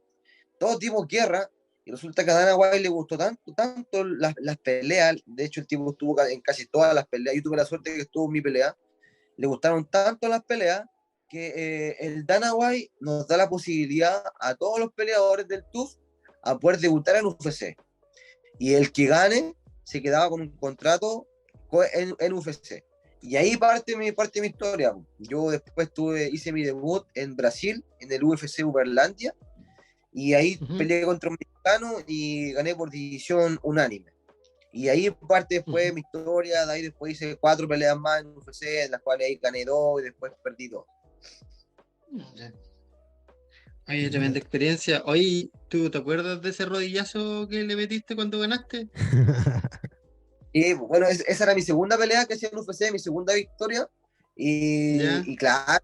Todos dimos guerra, y resulta que a Dana White le gustó tanto las peleas, de hecho el tipo estuvo en casi todas las peleas, yo tuve la suerte de que estuvo en mi pelea, le gustaron tanto las peleas que el Dana White nos da la posibilidad a todos los peleadores del TUF a poder debutar en UFC. Y el que gane se quedaba con un contrato en UFC. Y ahí parte mi historia. Yo después hice mi debut en Brasil, en el UFC Uberlandia, y ahí Ujú. peleé contra un mexicano y gané por decisión unánime. Y ahí parte después Ujú. mi historia, de ahí después hice 4 peleas más en UFC, en las cuales ahí gané 2 y después perdí 2. Ya. Oye, tremenda experiencia. Oye, ¿tú te acuerdas de ese rodillazo que le metiste cuando ganaste? Y bueno, esa era mi segunda pelea que hacía en UFC, mi segunda victoria. Ya. Y claro,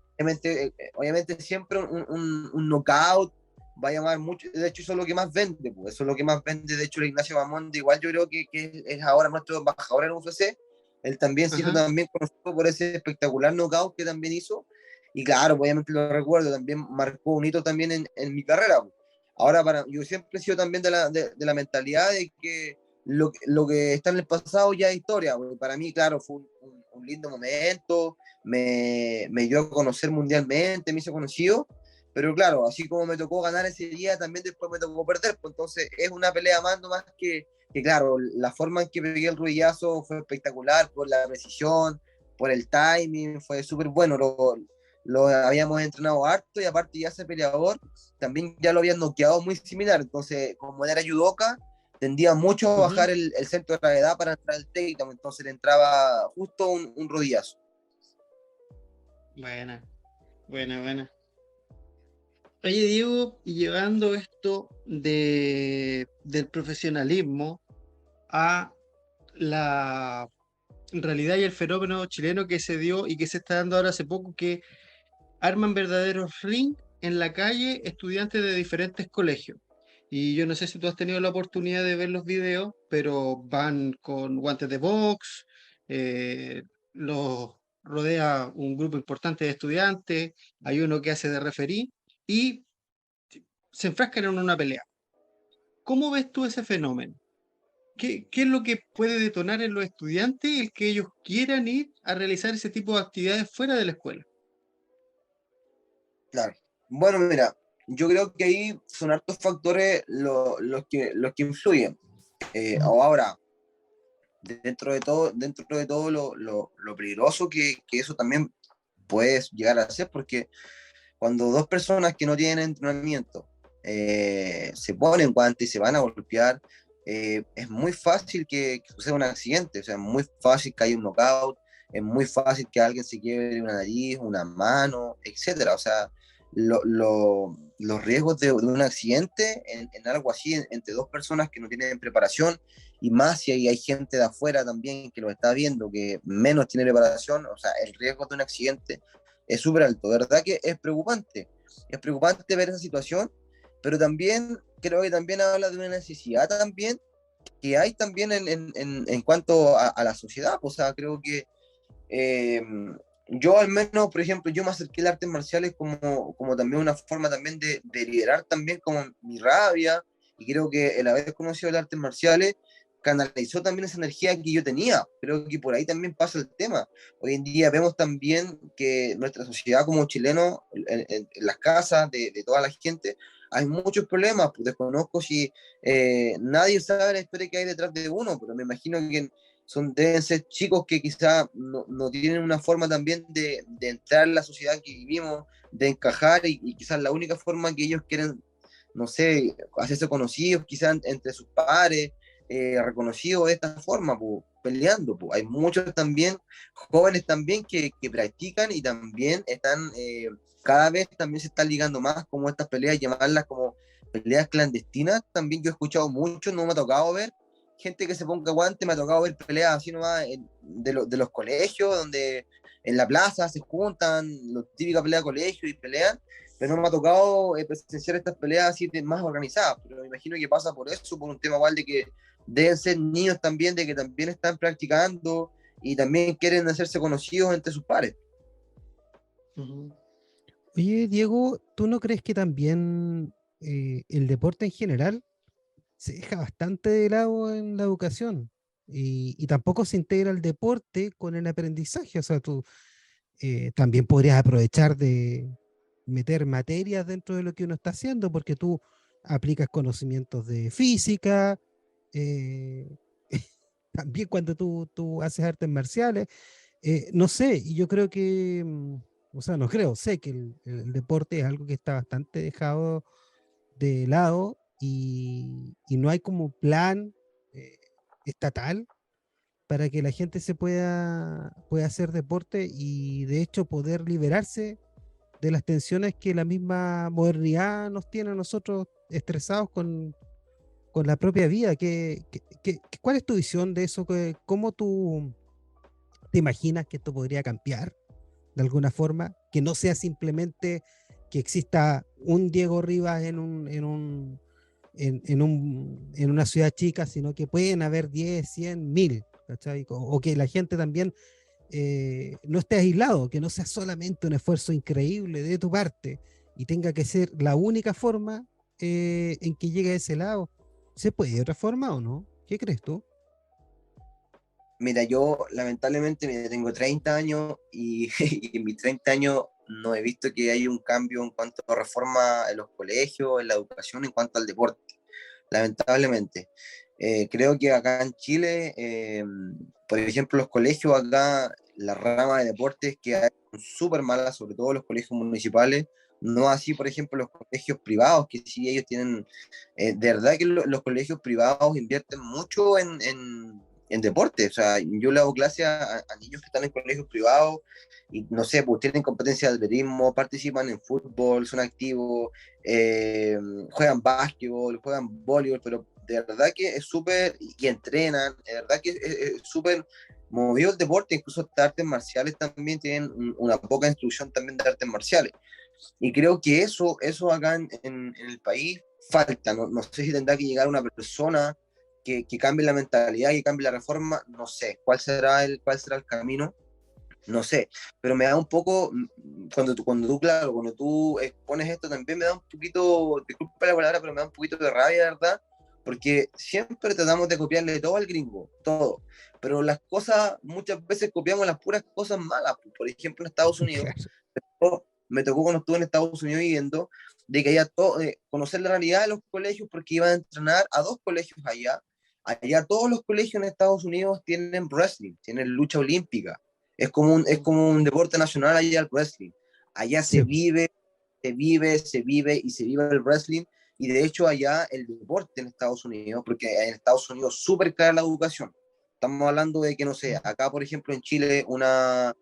obviamente siempre un knockout va a llamar mucho. De hecho, eso es lo que más vende, pues. Eso es lo que más vende. De hecho, el Ignacio Bamonde, igual yo creo que es ahora nuestro embajador en UFC. Él también se hizo Ajá. también conocido por ese espectacular knockout que también hizo. Y claro, obviamente lo recuerdo, también marcó un hito también en mi carrera, pues. Ahora, yo siempre he sido también de la mentalidad de que lo que está en el pasado ya es historia. Para mí, claro, fue un lindo momento, me dio a conocer mundialmente, me hizo conocido, pero claro, así como me tocó ganar ese día, también después me tocó perder, pues entonces es una pelea más, no más que claro, la forma en que pegué el ruidazo fue espectacular, por la precisión, por el timing, fue súper bueno, lo habíamos entrenado harto, y aparte ya ese peleador también ya lo habían noqueado muy similar, entonces como era judoka, tendía mucho a Ujú. bajar el centro de gravedad para entrar al takedown, entonces le entraba justo un rodillazo. Buena, buena, buena. Oye, Diego, y llevando esto del profesionalismo a la realidad y el fenómeno chileno que se dio y que se está dando ahora hace poco, que arman verdaderos ring en la calle estudiantes de diferentes colegios. Y yo no sé si tú has tenido la oportunidad de ver los videos, pero van con guantes de box, los rodea un grupo importante de estudiantes, hay uno que hace de referí y se enfrascan en una pelea. ¿Cómo ves tú ese fenómeno? ¿Qué es lo que puede detonar en los estudiantes el que ellos quieran ir a realizar ese tipo de actividades fuera de la escuela? Claro. Bueno, mira, yo creo que ahí son hartos factores los que influyen. O ahora, dentro de todo lo peligroso que eso también puede llegar a ser, porque cuando dos personas que no tienen entrenamiento se ponen guantes y se van a golpear, es muy fácil que suceda un accidente, o sea, es muy fácil que haya un knockout, es muy fácil que alguien se quiebre una nariz, una mano, etcétera. O sea, los riesgos de un accidente en algo así, entre dos personas que no tienen preparación, y más si hay gente de afuera también que lo está viendo, que menos tiene preparación, o sea, el riesgo de un accidente es súper alto. ¿Verdad que es preocupante ver esa situación, pero también creo que también habla de una necesidad también que hay también en cuanto a la sociedad. O sea, creo que eh, yo al menos, por ejemplo, yo me acerqué al artes marciales como también una forma también de liberar también como mi rabia, y creo que el haber conocido las artes marciales canalizó también esa energía que yo tenía. Creo que por ahí también pasa el tema. Hoy en día vemos también que nuestra sociedad como chilenos, en las casas de toda la gente, hay muchos problemas. Pues desconozco si nadie sabe la historia que hay detrás de uno, pero me imagino que deben ser chicos que quizá no tienen una forma también de entrar en la sociedad en que vivimos, de encajar, y quizás la única forma que ellos quieren, no sé, hacerse conocidos, quizás entre sus pares, reconocidos de esta forma, pues, peleando. Pues. Hay muchos también, jóvenes también, que practican y también están, cada vez también se están ligando más como estas peleas, llamarlas como peleas clandestinas. También yo he escuchado mucho, no me ha tocado ver gente que se ponga guante, me ha tocado ver peleas así nomás de los colegios, donde en la plaza se juntan, los típicas peleas de colegio y pelean, pero no me ha tocado presenciar estas peleas así más organizadas. Pero me imagino que pasa por eso, por un tema igual de que deben ser niños también, de que también están practicando y también quieren hacerse conocidos entre sus pares. Ujú. Oye, Diego, ¿tú no crees que también el deporte en general se deja bastante de lado en la educación? Y tampoco se integra el deporte con el aprendizaje. O sea, tú también podrías aprovechar de meter materias dentro de lo que uno está haciendo, porque tú aplicas conocimientos de física, eh, también cuando tú haces artes marciales. No sé, y yo creo que, o sea, no creo, sé que el deporte es algo que está bastante dejado de lado, y no hay como plan eh, estatal para que la gente pueda hacer deporte y de hecho poder liberarse de las tensiones que la misma modernidad nos tiene a nosotros estresados con la propia vida. ¿Cuál es tu visión de eso? ¿Cómo tú te imaginas que esto podría cambiar de alguna forma? Que no sea simplemente que exista un Diego Rivas en una ciudad chica, sino que pueden haber 10, 100, 1000, ¿cachai? O que la gente también no esté aislado, que no sea solamente un esfuerzo increíble de tu parte y tenga que ser la única forma en que llegue a ese lado. ¿Se puede de otra forma o no? ¿Qué crees tú? Mira, yo lamentablemente mira, tengo 30 años y en mis 30 años no he visto que haya un cambio en cuanto a reforma en los colegios, en la educación, en cuanto al deporte, lamentablemente. Creo que acá en Chile, por ejemplo, los colegios acá, la rama de deportes que hay son súper malas, sobre todo los colegios municipales, no así, por ejemplo, los colegios privados, que sí ellos tienen, de verdad que los colegios privados invierten mucho en deporte. O sea, yo le hago clase a niños que están en colegios privados y no sé, pues tienen competencia de atletismo, participan en fútbol, son activos, juegan básquetbol, juegan voleibol, pero de verdad que es súper, y entrenan, de verdad que es súper movido el deporte, incluso hasta artes marciales también tienen una poca instrucción también de artes marciales. Y creo que eso acá en el país falta. No, no sé si tendrá que llegar una persona que cambie la mentalidad y cambie la reforma. No sé cuál será el camino. No sé, pero me da un poco, claro, cuando tú expones esto también me da un poquito, disculpa la palabra, pero me da un poquito de rabia, ¿verdad? Porque siempre tratamos de copiarle todo al gringo, todo. Pero las cosas, muchas veces copiamos las puras cosas malas. Por ejemplo, en Estados Unidos, Claro. me tocó cuando estuve en Estados Unidos viviendo, de que conocer la realidad de los colegios porque iba a entrenar a 2 colegios allá. Allá todos los colegios en Estados Unidos tienen wrestling, tienen lucha olímpica. Es como un deporte nacional allá el wrestling. Allá se Sí, po. vive, se vive, se vive y se vive el wrestling. Y de hecho allá el deporte en Estados Unidos, porque en Estados Unidos es súper cara la educación. Estamos hablando de que, no sé, acá por ejemplo en Chile una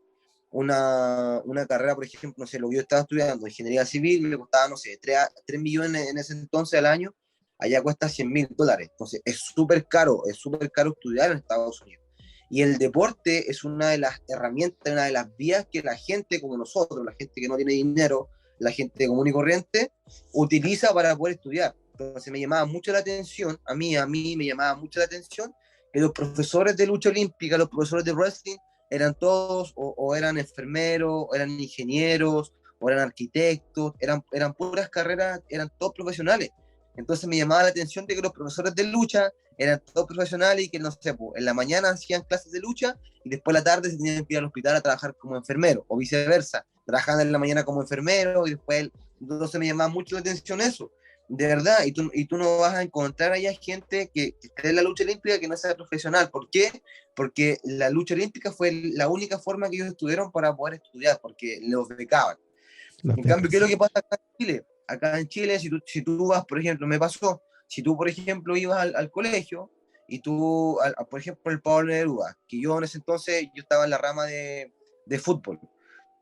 carrera, por ejemplo, no sé, lo que yo estaba estudiando, ingeniería civil, me costaba, no sé, 3 millones en ese entonces al año, allá cuesta $100.000. Entonces, es súper caro estudiar en Estados Unidos. Y el deporte es una de las herramientas, una de las vías que la gente como nosotros, la gente que no tiene dinero, la gente común y corriente, utiliza para poder estudiar. Entonces me llamaba mucho la atención, a mí me llamaba mucho la atención que los profesores de lucha olímpica, los profesores de wrestling, eran todos o eran enfermeros, o eran ingenieros, o eran arquitectos, eran puras carreras, eran todos profesionales. Entonces me llamaba la atención de que los profesores de lucha eran todos profesionales y que, no sé, pues, en la mañana hacían clases de lucha y después a la tarde se tenían que ir al hospital a trabajar como enfermero, o viceversa, trabajaban en la mañana como enfermero y después, entonces me llamaba mucho la atención eso. De verdad, y tú no vas a encontrar allá gente que esté en la lucha olímpica que no sea profesional. ¿Por qué? Porque la lucha olímpica fue la única forma que ellos estuvieron para poder estudiar, porque los becaban. Las En cambio, ¿qué es becas. lo que pasa acá en Chile? Acá en Chile, si tú vas, por ejemplo, me pasó, si tú, por ejemplo, ibas al colegio y tú, por ejemplo, el Pablo Neruda, que yo en ese entonces, yo estaba en la rama de fútbol.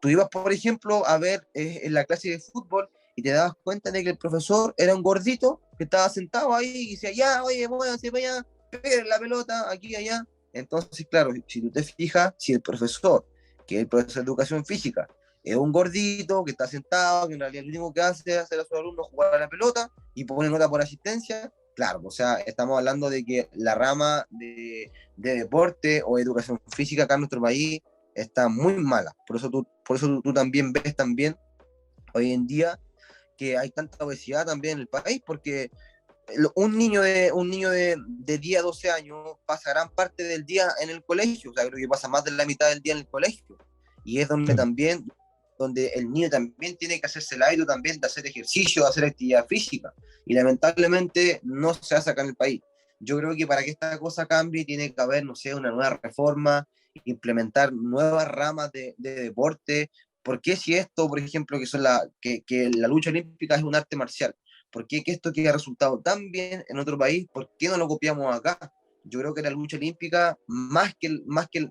Tú ibas, por ejemplo, a ver en la clase de fútbol y te dabas cuenta de que el profesor era un gordito que estaba sentado ahí y decía, ya, oye, muévanse para allá, peguen la pelota, aquí y allá. Entonces, claro, si tú te fijas, si el profesor, que es el profesor de educación física, es un gordito que está sentado, que en realidad lo único que hace es hacer a sus alumnos jugar a la pelota y pone nota por asistencia, claro, o sea, estamos hablando de que la rama de deporte o educación física acá en nuestro país está muy mala. Por eso tú también ves también hoy en día que hay tanta obesidad también en el país, porque un niño de 10 a 12 años pasa gran parte del día en el colegio, o sea, creo que pasa más de la mitad del día en el colegio, y es Claro. donde el niño también tiene que hacerse el hábito también de hacer ejercicio, de hacer actividad física, y lamentablemente no se hace acá en el país. Yo creo que para que esta cosa cambie tiene que haber, no sé, una nueva reforma, implementar nuevas ramas de deporte. ¿Por qué si esto, por ejemplo, que la lucha olímpica es un arte marcial? ¿Por qué que esto que ha resultado tan bien en otro país, por qué no lo copiamos acá? Yo creo que la lucha olímpica,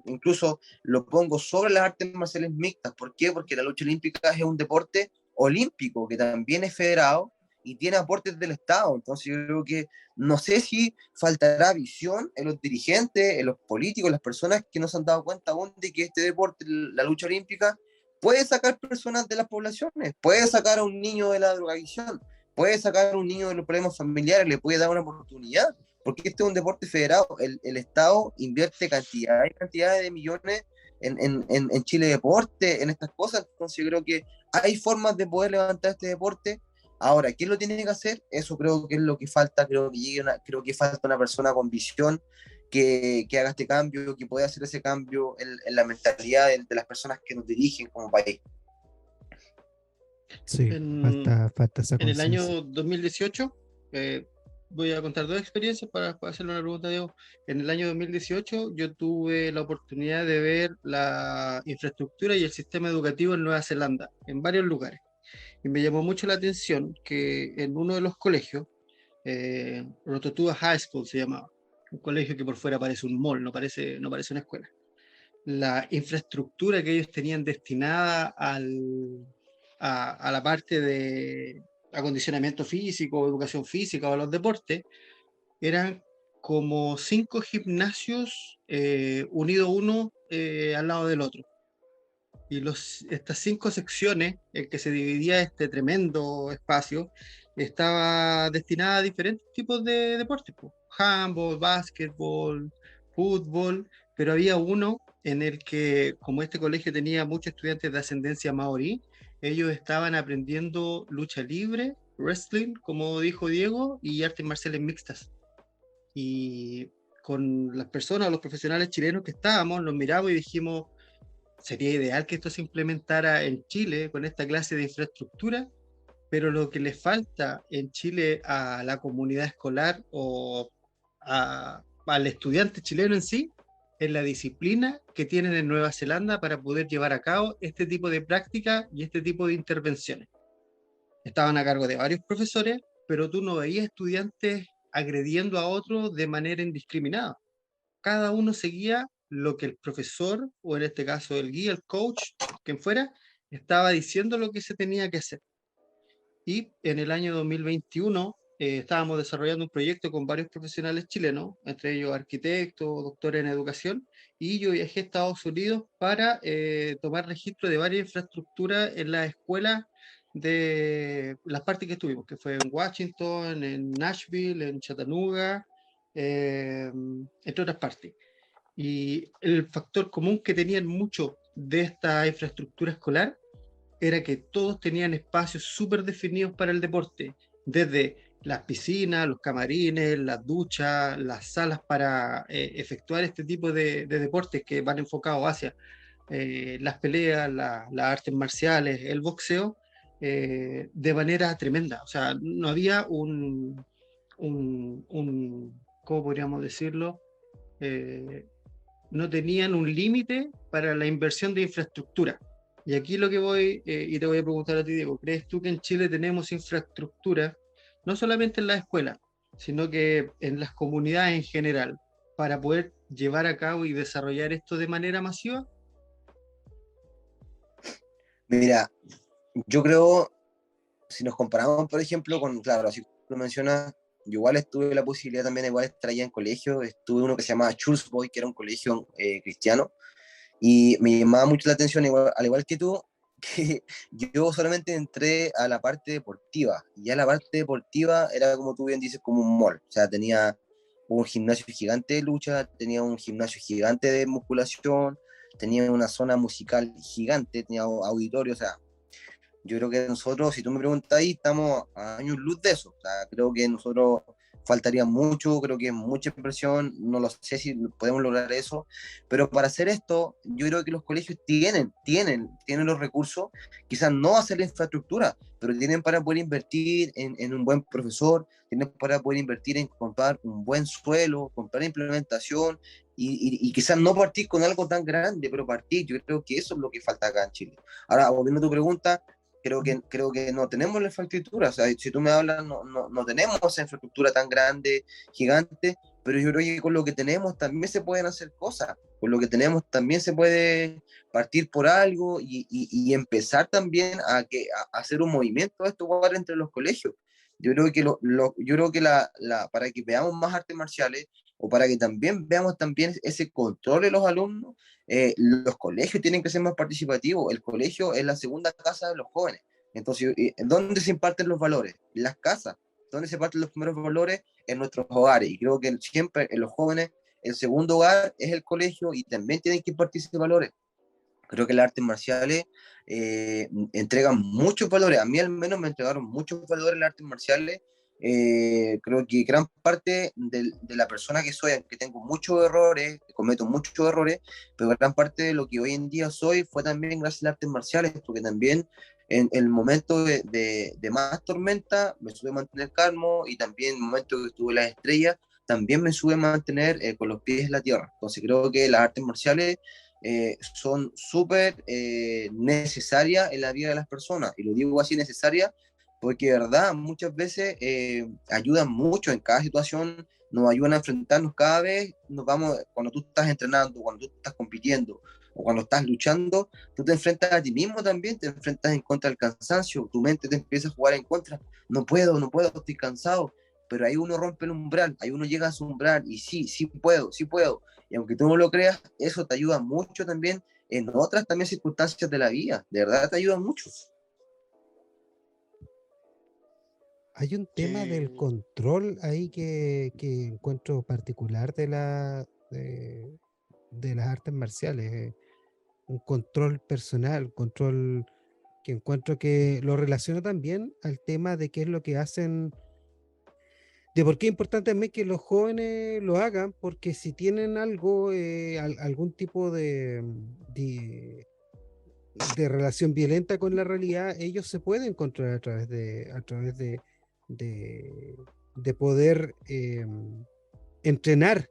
incluso lo pongo sobre las artes marciales mixtas. ¿Por qué? Porque la lucha olímpica es un deporte olímpico que también es federado y tiene aportes del Estado. Entonces yo creo que no sé si faltará visión en los dirigentes, en los políticos, en las personas que no se han dado cuenta aún de que este deporte, la lucha olímpica, puede sacar personas de las poblaciones, puede sacar a un niño de la drogadicción, puede sacar a un niño de los problemas familiares, le puede dar una oportunidad, porque este es un deporte federado. El Estado invierte cantidad y cantidad de millones en Chile Deporte, en estas cosas. Entonces yo creo que hay formas de poder levantar este deporte. Ahora, ¿quién lo tiene que hacer? Eso creo que es lo que falta. Creo que falta una persona con visión que haga este cambio, que pueda hacer ese cambio en la mentalidad de las personas que nos dirigen como país. Sí, En, falta esa en el conciencia. año 2018, voy a contar dos experiencias para hacerle una pregunta a Diego. En el año 2018 yo tuve la oportunidad de ver la infraestructura y el sistema educativo en Nueva Zelanda, en varios lugares. Y me llamó mucho la atención que en uno de los colegios, Rotorua High School se llamaba, un colegio que por fuera parece un mall, no parece una escuela. La infraestructura que ellos tenían destinada a la parte de acondicionamiento físico, educación física o a los deportes, eran como 5 gimnasios unidos uno al lado del otro. Y estas 5 secciones en que se dividía este tremendo espacio estaba destinada a diferentes tipos de deportes, pues, handball, básquetbol, fútbol, pero había uno en el que, como este colegio tenía muchos estudiantes de ascendencia maorí, ellos estaban aprendiendo lucha libre, wrestling, como dijo Diego, y artes marciales mixtas. Y con las personas, los profesionales chilenos que estábamos, nos miramos y dijimos, sería ideal que esto se implementara en Chile con esta clase de infraestructura, pero lo que le falta en Chile a la comunidad escolar o al estudiante chileno en sí es la disciplina que tienen en Nueva Zelanda para poder llevar a cabo este tipo de prácticas y este tipo de intervenciones. Estaban a cargo de varios profesores, pero tú no veías estudiantes agrediendo a otros de manera indiscriminada. Cada uno seguía lo que el profesor, o en este caso el guía, el coach, quien fuera, estaba diciendo lo que se tenía que hacer. Y en el año 2021 estábamos desarrollando un proyecto con varios profesionales chilenos, entre ellos arquitectos, doctores en educación, y yo viajé a Estados Unidos para tomar registro de varias infraestructuras en las escuelas de las partes que estuvimos, que fue en Washington, en Nashville, en Chattanooga, entre otras partes. Y el factor común que tenían mucho de esta infraestructura escolar era que todos tenían espacios súper definidos para el deporte, desde las piscinas, los camarines, las duchas, las salas para efectuar este tipo de deportes que van enfocados hacia las peleas, las artes marciales, el boxeo, de manera tremenda. O sea, no había ¿cómo podríamos decirlo? No tenían un límite para la inversión de infraestructura. Y aquí lo que voy, y te voy a preguntar a ti, Diego, ¿crees tú que en Chile tenemos infraestructura, no solamente en las escuelas, sino que en las comunidades en general, para poder llevar a cabo y desarrollar esto de manera masiva? Mira, yo creo, si nos comparamos, por ejemplo, con, claro, así como lo mencionas, yo igual tuve la posibilidad también de igual estar allá en colegio, estuve uno que se llamaba Boy, que era un colegio cristiano, y me llamaba mucho la atención, igual, al igual que tú, que yo solamente entré a la parte deportiva, y ya la parte deportiva era, como tú bien dices, como un mall, o sea, tenía un gimnasio gigante de lucha, tenía un gimnasio gigante de musculación, tenía una zona musical gigante, tenía auditorio, o sea, yo creo que nosotros, si tú me preguntas ahí, estamos a años luz de eso. O sea, creo que nosotros faltaría mucho, creo que es mucha inversión, no lo sé si podemos lograr eso, pero para hacer esto, yo creo que los colegios tienen los recursos, quizás no hacer la infraestructura, pero tienen para poder invertir en un buen profesor, tienen para poder invertir en comprar un buen suelo, comprar implementación, y quizás no partir con algo tan grande, pero partir, yo creo que eso es lo que falta acá en Chile. Ahora, volviendo a tu pregunta, creo que no tenemos la infraestructura, o sea, si tú me hablas, no tenemos esa infraestructura tan grande, gigante, pero yo creo que con lo que tenemos también se pueden hacer cosas, con lo que tenemos también se puede partir por algo y empezar también a hacer un movimiento de esto entre los colegios. Yo creo que, yo creo que para que veamos más artes marciales, o para que también veamos también ese control de los alumnos, los colegios tienen que ser más participativos. El colegio es la segunda casa de los jóvenes. Entonces, ¿dónde se imparten los valores? En las casas. ¿Dónde se imparten los primeros valores? En nuestros hogares. Y creo que siempre en los jóvenes el segundo hogar es el colegio y también tienen que impartirse valores. Creo que las artes marciales entregan muchos valores. A mí al menos me entregaron muchos valores las artes marciales. Creo que gran parte de la persona que soy, aunque tengo muchos errores, cometo muchos errores, pero gran parte de lo que hoy en día soy fue también gracias a las artes marciales, porque también en el momento de más tormenta me supe mantener calmo, y también en el momento que estuve en las estrellas también me supe mantener con los pies en la tierra. Entonces creo que las artes marciales son súper necesarias en la vida de las personas, y lo digo así, necesarias, porque de verdad muchas veces ayudan mucho en cada situación nos ayudan a enfrentarnos cada vez, nos vamos, cuando tú estás entrenando, cuando tú estás compitiendo, o cuando estás luchando, tú te enfrentas a ti mismo también, te enfrentas en contra del cansancio, tu mente te empieza a jugar en contra, no puedo, estoy cansado, pero ahí uno rompe el umbral, ahí uno llega a su umbral, y sí, sí puedo, y aunque tú no lo creas, eso te ayuda mucho también en otras también circunstancias de la vida, de verdad te ayuda mucho. Hay un tema del Que control ahí que encuentro particular de las artes marciales. Un control personal, control que encuentro que lo relaciono también al tema de qué es lo que hacen, de por qué es importante también que los jóvenes lo hagan, porque si tienen algo, algún tipo de relación violenta con la realidad, ellos se pueden controlar de, de poder entrenar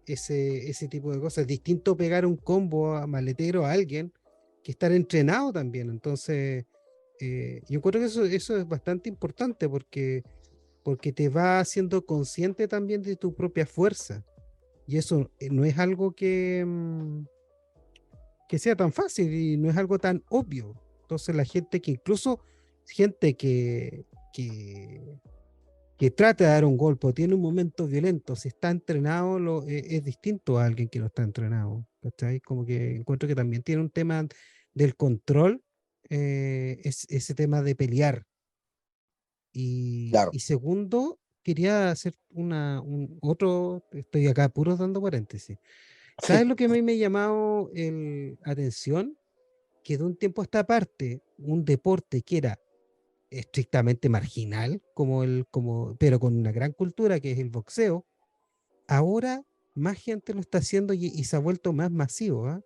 ese tipo de cosas. Es distinto pegar un combo a maletero a alguien que estar entrenado también. Entonces, yo creo que eso es bastante importante porque te va haciendo consciente también de tu propia fuerza. Y eso no es algo que sea tan fácil y no es algo tan obvio. Entonces la gente que incluso, gente que trata de dar un golpe o tiene un momento violento, si está entrenado, es distinto a alguien que no está entrenado. ¿Cachai? Como que encuentro que también tiene un tema del control, es ese tema de pelear. Claro. Y segundo, quería hacer otro, estoy acá puros dando paréntesis. ¿Sabes lo que a mí me ha llamado atención? Que de un tiempo a esta parte, un deporte que era estrictamente marginal, pero con una gran cultura que es el boxeo, ahora más gente lo está haciendo y se ha vuelto más masivo. ¿Ah?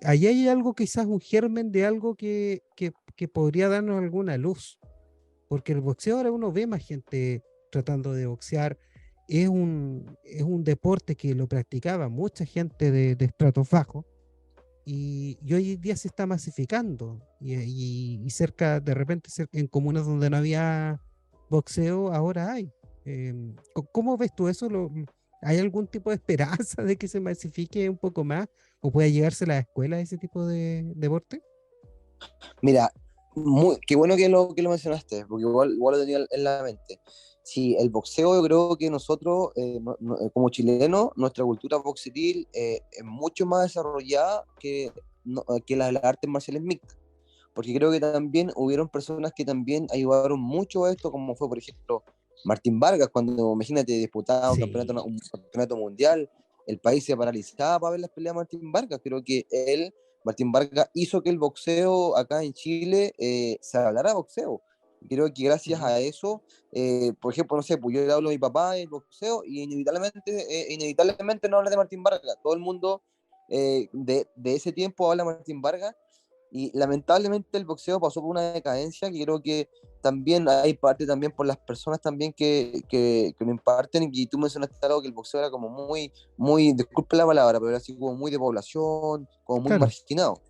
Ahí hay algo, quizás un germen de algo que podría darnos alguna luz, porque el boxeo ahora uno ve más gente tratando de boxear. Es un deporte que lo practicaba mucha gente de estratos bajos y hoy en día se está masificando y cerca, de repente, en comunas donde no había boxeo, ahora hay. ¿Cómo ves tú eso? ¿Hay algún tipo de esperanza de que se masifique un poco más o pueda llegarse a la escuela ese tipo de deporte? Mira, qué bueno que lo mencionaste, porque igual lo tenía en la mente. Sí, el boxeo, yo creo que nosotros, como chilenos, nuestra cultura boxeril es mucho más desarrollada que la de las artes marciales mixtas, porque creo que también hubieron personas que también ayudaron mucho a esto, como fue, por ejemplo, Martín Vargas, cuando, imagínate, disputaba Sí. un campeonato mundial, el país se paralizaba para ver las peleas de Martín Vargas. Creo que Martín Vargas, hizo que el boxeo acá en Chile se hablara de boxeo. Creo que gracias Ujú. a eso, por ejemplo, no sé, pues yo le hablo a mi papá del boxeo y inevitablemente no habla de Martín Vargas. Todo el mundo de ese tiempo habla de Martín Vargas, y lamentablemente el boxeo pasó por una decadencia que creo que también hay parte también por las personas también que lo imparten. Y tú mencionaste algo, que el boxeo era como muy, disculpe la palabra, pero era así como muy de población, como muy Claro, marginado.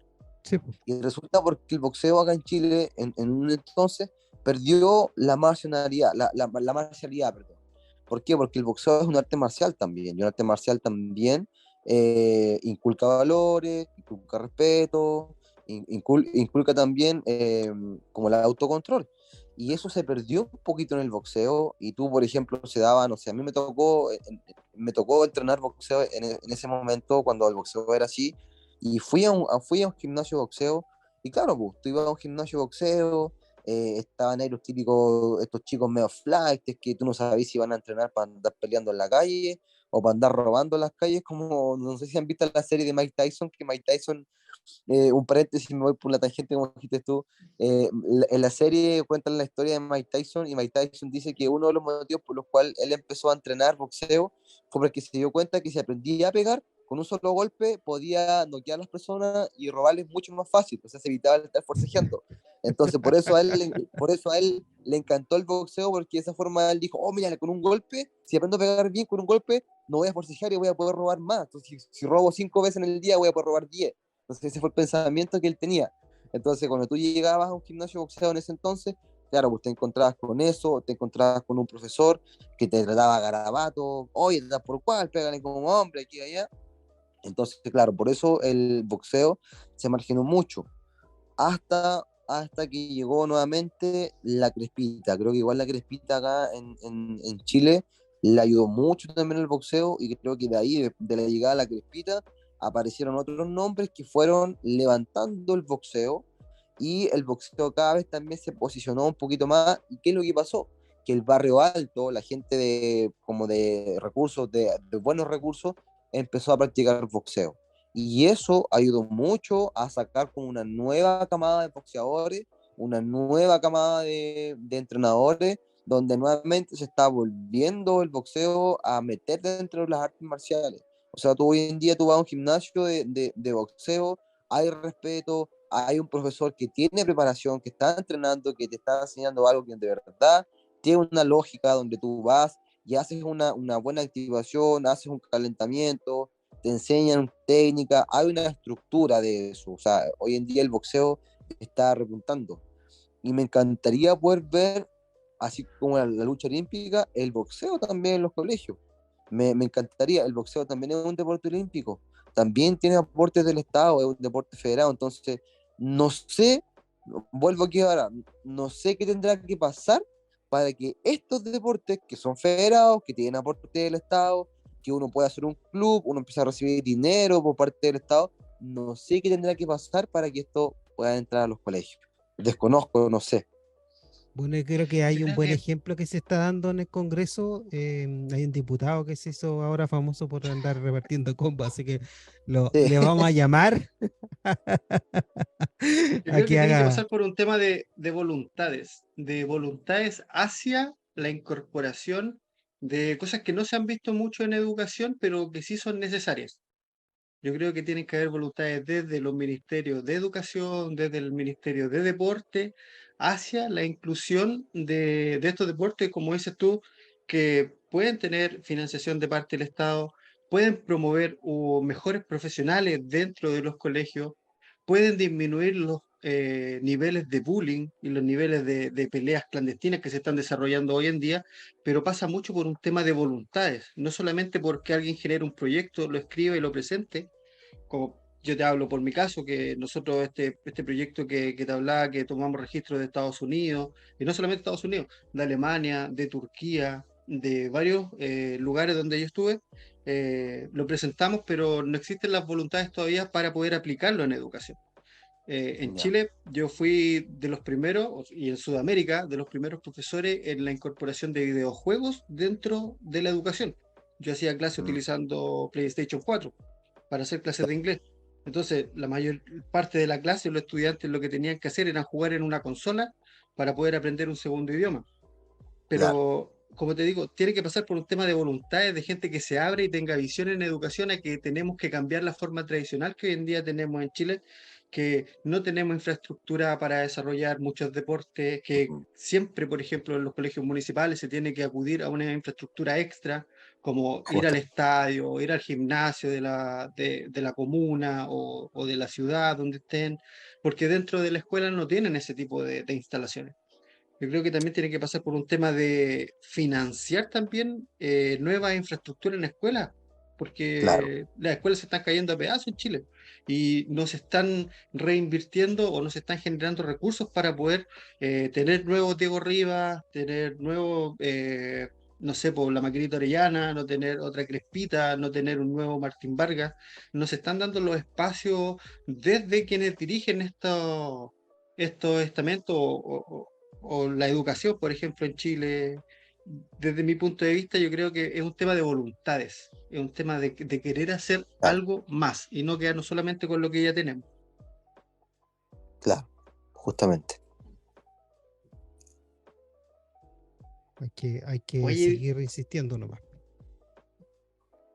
sí, po. Y resulta porque el boxeo acá en Chile, en un entonces, perdió la marcialidad, la marcialidad, perdón. ¿Por qué? Porque el boxeo es un arte marcial también, y un arte marcial también inculca valores, inculca respeto, inculca también como el autocontrol. Y eso se perdió un poquito en el boxeo, y tú, por ejemplo, se daba, no sé, a mí me tocó entrenar boxeo en ese momento, cuando el boxeo era así, y fui a un gimnasio de boxeo, y claro, pues, tú ibas a un gimnasio de boxeo, estaban ahí los típicos, estos chicos medio flights, que tú no sabías si iban a entrenar para andar peleando en la calle, o para andar robando en las calles, como, no sé si han visto la serie de Mike Tyson, que Mike Tyson, un paréntesis, me voy por la tangente como dijiste tú, en la serie cuentan la historia de Mike Tyson, y Mike Tyson dice que uno de los motivos por los cuales él empezó a entrenar boxeo fue porque se dio cuenta que si aprendía a pegar, con un solo golpe podía noquear a las personas y robarles mucho más fácil, o sea, se evitaba el estar forcejeando. Entonces, por eso a él le encantó el boxeo, porque de esa forma él dijo, oh, mira, con un golpe, si aprendo a pegar bien con un golpe, no voy a forcejear y voy a poder robar más. Entonces, si robo 5 veces en el día, voy a poder robar 10. Entonces, ese fue el pensamiento que él tenía. Entonces, cuando tú llegabas a un gimnasio de boxeo en ese entonces, claro, pues te encontrabas con eso, te encontrabas con un profesor que te trataba garabato, oye, das por cual, pégale como hombre, aquí y allá. Entonces, claro, por eso el boxeo se marginó mucho, hasta que llegó nuevamente la Crespita. Creo que igual la Crespita acá en Chile le ayudó mucho también el boxeo, y creo que de ahí, de la llegada a la Crespita, aparecieron otros nombres que fueron levantando el boxeo, y el boxeo cada vez también se posicionó un poquito más. ¿Y qué es lo que pasó? Que el barrio alto, la gente de, como de recursos, de buenos recursos, empezó a practicar boxeo. Y eso ayudó mucho a sacar como una nueva camada de boxeadores, una nueva camada de entrenadores, donde nuevamente se está volviendo el boxeo a meter dentro de las artes marciales. O sea, tú hoy en día tú vas a un gimnasio de boxeo, hay respeto, hay un profesor que tiene preparación, que está entrenando, que te está enseñando algo que de verdad tiene una lógica, donde tú vas y haces una buena activación, haces un calentamiento, te enseñan técnica, hay una estructura de eso. O sea, hoy en día el boxeo está repuntando. Y me encantaría poder ver, así como la lucha olímpica, el boxeo también en los colegios. Me encantaría, el boxeo también es un deporte olímpico, también tiene aportes del Estado, es un deporte federado. Entonces, no sé, vuelvo aquí ahora, no sé qué tendrá que pasar para que estos deportes que son federados, que tienen aportes del Estado, que uno puede hacer un club, uno empieza a recibir dinero por parte del Estado, no sé qué tendrá que pasar para que esto pueda entrar a los colegios. Desconozco, no sé. Bueno, yo creo que Yo hay un creo buen que ejemplo que se está dando en el Congreso. Hay un diputado que se hizo ahora famoso por andar repartiendo combos, así que Sí, le vamos a llamar Yo a creo que que tiene que haga. pasar por un tema de voluntades hacia la incorporación de cosas que no se han visto mucho en educación, pero que sí son necesarias. Yo creo que tienen que haber voluntades desde los ministerios de educación, desde el ministerio de deporte, hacia la inclusión de estos deportes, como dices tú, que pueden tener financiación de parte del Estado, pueden promover mejores profesionales dentro de los colegios, pueden disminuir los niveles de bullying y los niveles de peleas clandestinas que se están desarrollando hoy en día, pero pasa mucho por un tema de voluntades, no solamente porque alguien genere un proyecto, lo escriba y lo presente, como yo te hablo por mi caso, que nosotros este proyecto que te hablaba, que tomamos registro de Estados Unidos, y no solamente Estados Unidos, de Alemania, de Turquía, de varios lugares donde yo estuve, lo presentamos, pero no existen las voluntades todavía para poder aplicarlo en educación. En ya. Chile yo fui de los primeros, y en Sudamérica, de los primeros profesores en la incorporación de videojuegos dentro de la educación. Yo hacía clase Mm, utilizando PlayStation 4 para hacer clases de inglés. Entonces, la mayor parte de la clase, los estudiantes lo que tenían que hacer era jugar en una consola para poder aprender un segundo idioma. claro, Pero, como te digo, tiene que pasar por un tema de voluntades, de gente que se abre y tenga visión en educación, a que tenemos que cambiar la forma tradicional que hoy en día tenemos en Chile, que no tenemos infraestructura para desarrollar muchos deportes, que mm, siempre, por ejemplo, en los colegios municipales se tiene que acudir a una infraestructura extra, como ir al justo, estadio, ir al gimnasio de la comuna o de la ciudad donde estén, porque dentro de la escuela no tienen ese tipo de instalaciones. Yo creo que también tiene que pasar por un tema de financiar también nueva infraestructura en la escuela, claro, porque las escuelas se están cayendo a pedazos en Chile y no se están reinvirtiendo o no se están generando recursos para poder tener nuevos Diego Rivas, tener nuevos, no sé, por la Maquinita Orellana, no tener otra Crespita, no tener un nuevo Martín Vargas. No se están dando los espacios desde quienes dirigen estos estamentos o la educación, por ejemplo, en Chile. Desde mi punto de vista, yo creo que es un tema de voluntades, es un tema de querer hacer claro, algo más y no quedarnos solamente con lo que ya tenemos. claro, justamente. Hay que Oye, seguir insistiendo nomás.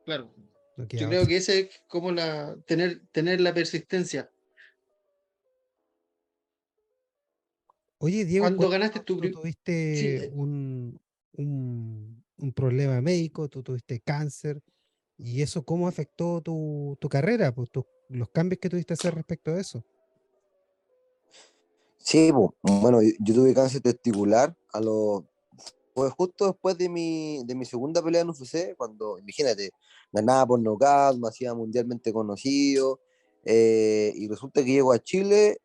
claro, No yo queda creo otra. que ese es como tener la persistencia. Oye, Diego, Cuando cuéntanos, ganaste tu... tú Sí, tuviste un problema médico, tú tuviste cáncer, y eso cómo afectó tu carrera, pues los cambios que tuviste que hacer respecto a eso. Sí, po. Bueno, yo tuve cáncer testicular pues justo después de mi segunda pelea en UFC, cuando, imagínate, ganaba por nocaut, me hacía mundialmente conocido, y resulta que llego a Chile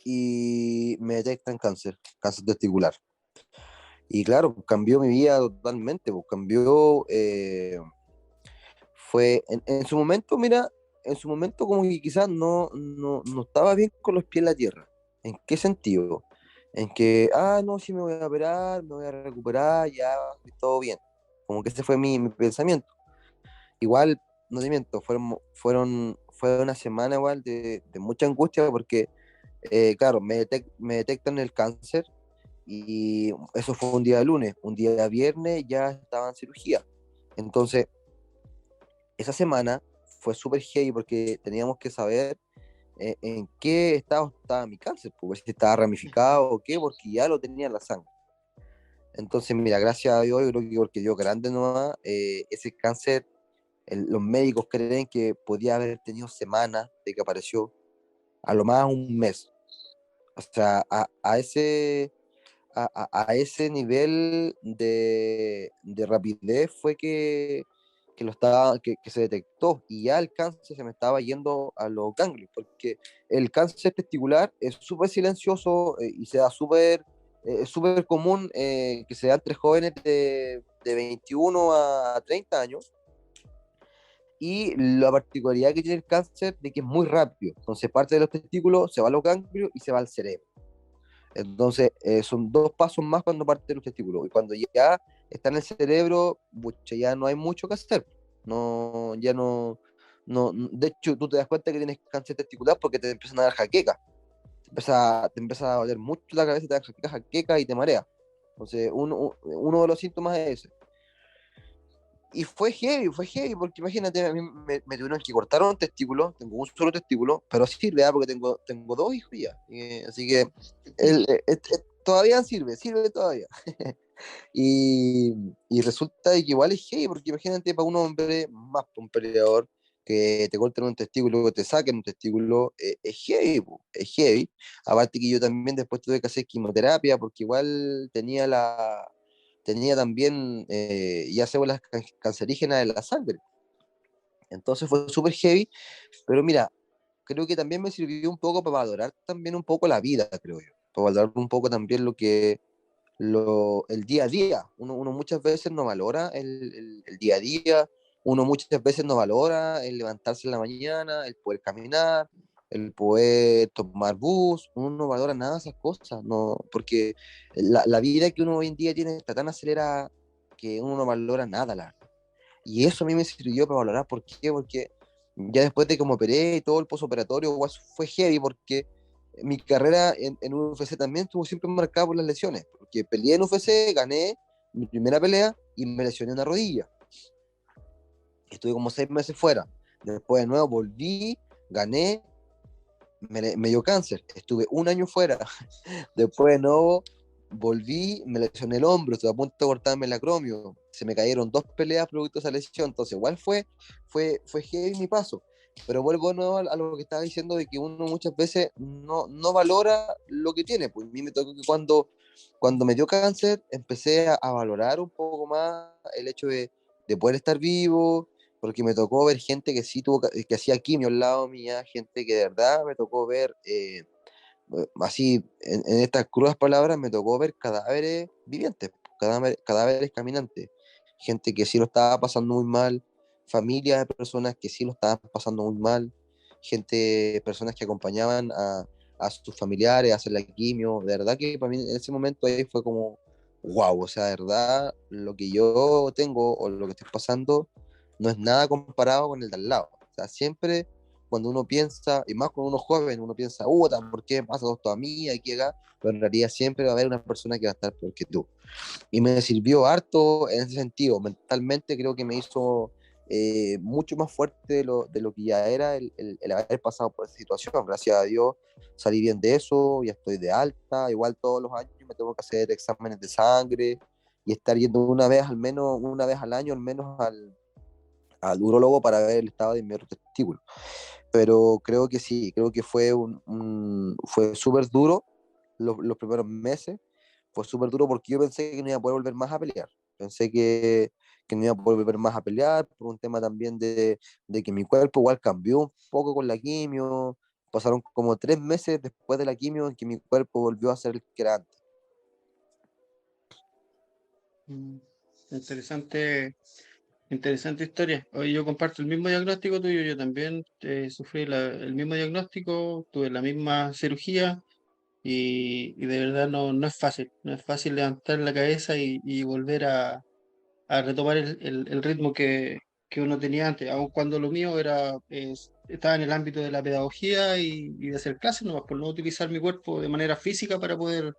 y me detectan cáncer testicular. Y claro, pues, cambió mi vida totalmente, pues cambió, fue, en su momento, mira, en su momento como que quizás no estaba bien con los pies en la tierra. ¿En qué sentido? En que, no, sí me voy a operar, me voy a recuperar, ya, todo bien. Como que ese fue mi pensamiento. Igual, no te miento, fue una semana igual de mucha angustia porque, claro, me detectan el cáncer y eso fue un día lunes, un día viernes ya estaba en cirugía. Entonces, esa semana fue súper heavy porque teníamos que saber en qué estado estaba mi cáncer, pues si estaba ramificado o qué, porque ya lo tenía en la sangre. Entonces, mira, gracias a Dios, yo creo que porque dio grande nomás, ese cáncer, los médicos creen que podía haber tenido semanas de que apareció, a lo más un mes. O sea, a ese nivel de rapidez fue que se detectó y ya el cáncer se me estaba yendo a los ganglios, porque el cáncer testicular es súper silencioso y se da es súper común que se da entre jóvenes de 21 a 30 años. Y la particularidad que tiene el cáncer de que es muy rápido. Entonces parte de los testículos, se va a los ganglios y se va al cerebro. Entonces, son dos pasos más cuando parte los testículos. Y cuando ya está en el cerebro, pucha, ya no hay mucho que hacer. No, ya no. De hecho, tú te das cuenta que tienes cáncer testicular porque te empiezan a dar jaqueca. Te empieza a doler mucho la cabeza, te da jaqueca y te marea. Entonces, uno de los síntomas es ese. Y fue heavy, porque imagínate, a mí me tuvieron que cortar un testículo, tengo un solo testículo, pero sirve, porque tengo dos hijos ya. Así que todavía sirve todavía. Y, y resulta que igual es heavy, porque imagínate para un hombre, más para un peleador, que te corten un testículo, que te saquen un testículo, es heavy, po, es heavy. Aparte que yo también después tuve que hacer quimioterapia, porque igual tenía también ya células cancerígenas en la sangre. Entonces fue súper heavy, pero mira, creo que también me sirvió un poco para valorar también un poco la vida, creo yo. Para valorar un poco también el día a día. Uno muchas veces no valora el día a día, uno muchas veces no valora el levantarse en la mañana, el poder caminar, el poder tomar bus, uno no valora nada de esas cosas, no, porque la vida que uno hoy en día tiene está tan acelerada que uno no valora nada, la verdad. Y eso a mí me sirvió para valorar. ¿Por qué? Porque ya después de que me operé y todo el postoperatorio fue heavy, porque mi carrera en UFC también estuvo siempre marcada por las lesiones, porque peleé en UFC, gané mi primera pelea y me lesioné una rodilla. Estuve como 6 meses fuera. Después de nuevo volví, gané, me dio cáncer. Estuve un año fuera. Después de nuevo volví, me lesioné el hombro, estuve a punto de cortarme el acromio. Se me cayeron 2 peleas producto de esa lesión. Entonces, igual fue heavy mi paso. Pero vuelvo de nuevo a lo que estaba diciendo de que uno muchas veces no valora lo que tiene. Pues a mí me tocó que cuando me dio cáncer empecé a valorar un poco más el hecho de poder estar vivo, porque me tocó ver gente que sí que hacía quimio al lado mía, gente que de verdad me tocó ver así, en estas crudas palabras, me tocó ver cadáveres vivientes, cadáveres caminantes, gente que sí lo estaba pasando muy mal, familias de personas que sí lo estaban pasando muy mal, personas que acompañaban a sus familiares a hacer la quimio. De verdad que para mí en ese momento ahí fue como, wow, o sea, de verdad, lo que yo tengo o lo que estoy pasando no es nada comparado con el de al lado. O sea, siempre cuando uno piensa, y más cuando uno es joven, uno piensa, ¿por qué pasa todo esto a mí? Aquí, acá, pero en realidad siempre va a haber una persona que va a estar peor que tú. Y me sirvió harto en ese sentido. Mentalmente creo que me hizo mucho más fuerte de lo que ya era el haber pasado por esa situación. Gracias a Dios salí bien de eso, ya estoy de alta. Igual todos los años me tengo que hacer exámenes de sangre y estar yendo una vez al año, al menos al urólogo para ver el estado de mi otro testículo. Pero creo que sí, creo que fue súper duro los primeros meses. Fue súper duro porque yo pensé que no iba a poder volver más a pelear. Pensé que no iba a poder volver más a pelear por un tema también de que mi cuerpo igual cambió un poco con la quimio. Pasaron como 3 meses después de la quimio en que mi cuerpo volvió a ser el que era antes. Mm, Interesante, interesante historia. Hoy yo comparto el mismo diagnóstico tuyo, yo también sufrí el mismo diagnóstico, tuve la misma cirugía y de verdad no es fácil, no es fácil levantar la cabeza y volver a retomar el ritmo que uno tenía antes, aun cuando lo mío estaba en el ámbito de la pedagogía y de hacer clases, no, por no utilizar mi cuerpo de manera física para poder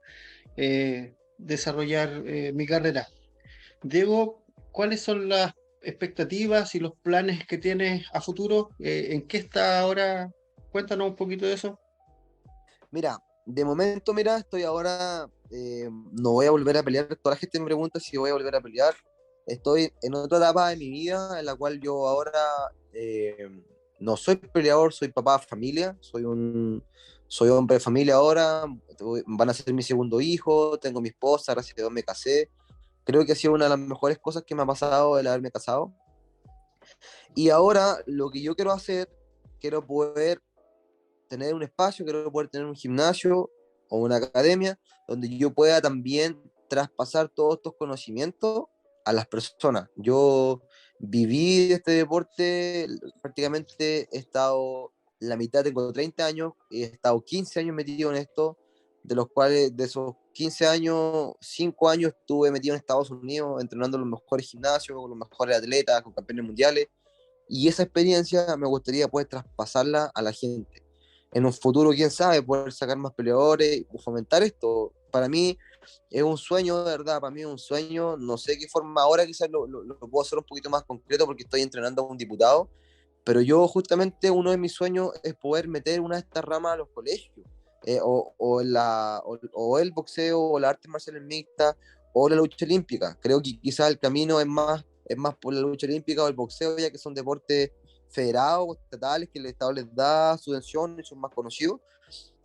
desarrollar mi carrera. Diego, ¿cuáles son las expectativas y los planes que tienes a futuro? ¿En qué está ahora? Cuéntanos un poquito de eso. Mira, de momento, mira, estoy ahora, no voy a volver a pelear. Toda la gente me pregunta si voy a volver a pelear. Estoy en otra etapa de mi vida en la cual yo ahora no soy peleador, soy papá de familia, soy hombre de familia ahora. Van a ser mi segundo hijo, tengo mi esposa, gracias a Dios me casé. Creo que ha sido una de las mejores cosas que me ha pasado el haberme casado. Y ahora lo que yo quiero hacer, quiero poder tener un espacio, quiero poder tener un gimnasio o una academia donde yo pueda también traspasar todos estos conocimientos a las personas. Yo viví de este deporte, prácticamente he estado la mitad, tengo 30 años, he estado 15 años metido en esto, de los cuales de esos 15 años, 5 años estuve metido en Estados Unidos entrenando en los mejores gimnasios, con los mejores atletas, con campeones mundiales, y esa experiencia me gustaría poder traspasarla a la gente en un futuro, quién sabe, poder sacar más peleadores o fomentar esto. Para mí es un sueño, de verdad, para mí es un sueño, no sé qué forma, ahora quizás lo puedo hacer un poquito más concreto porque estoy entrenando a un diputado, pero yo justamente uno de mis sueños es poder meter una de estas ramas a los colegios, o el boxeo, o las artes marciales mixtas, o la lucha olímpica. Creo que quizás el camino es más por la lucha olímpica o el boxeo, ya que son deportes federados o estatales que el Estado les da subvención y son más conocidos.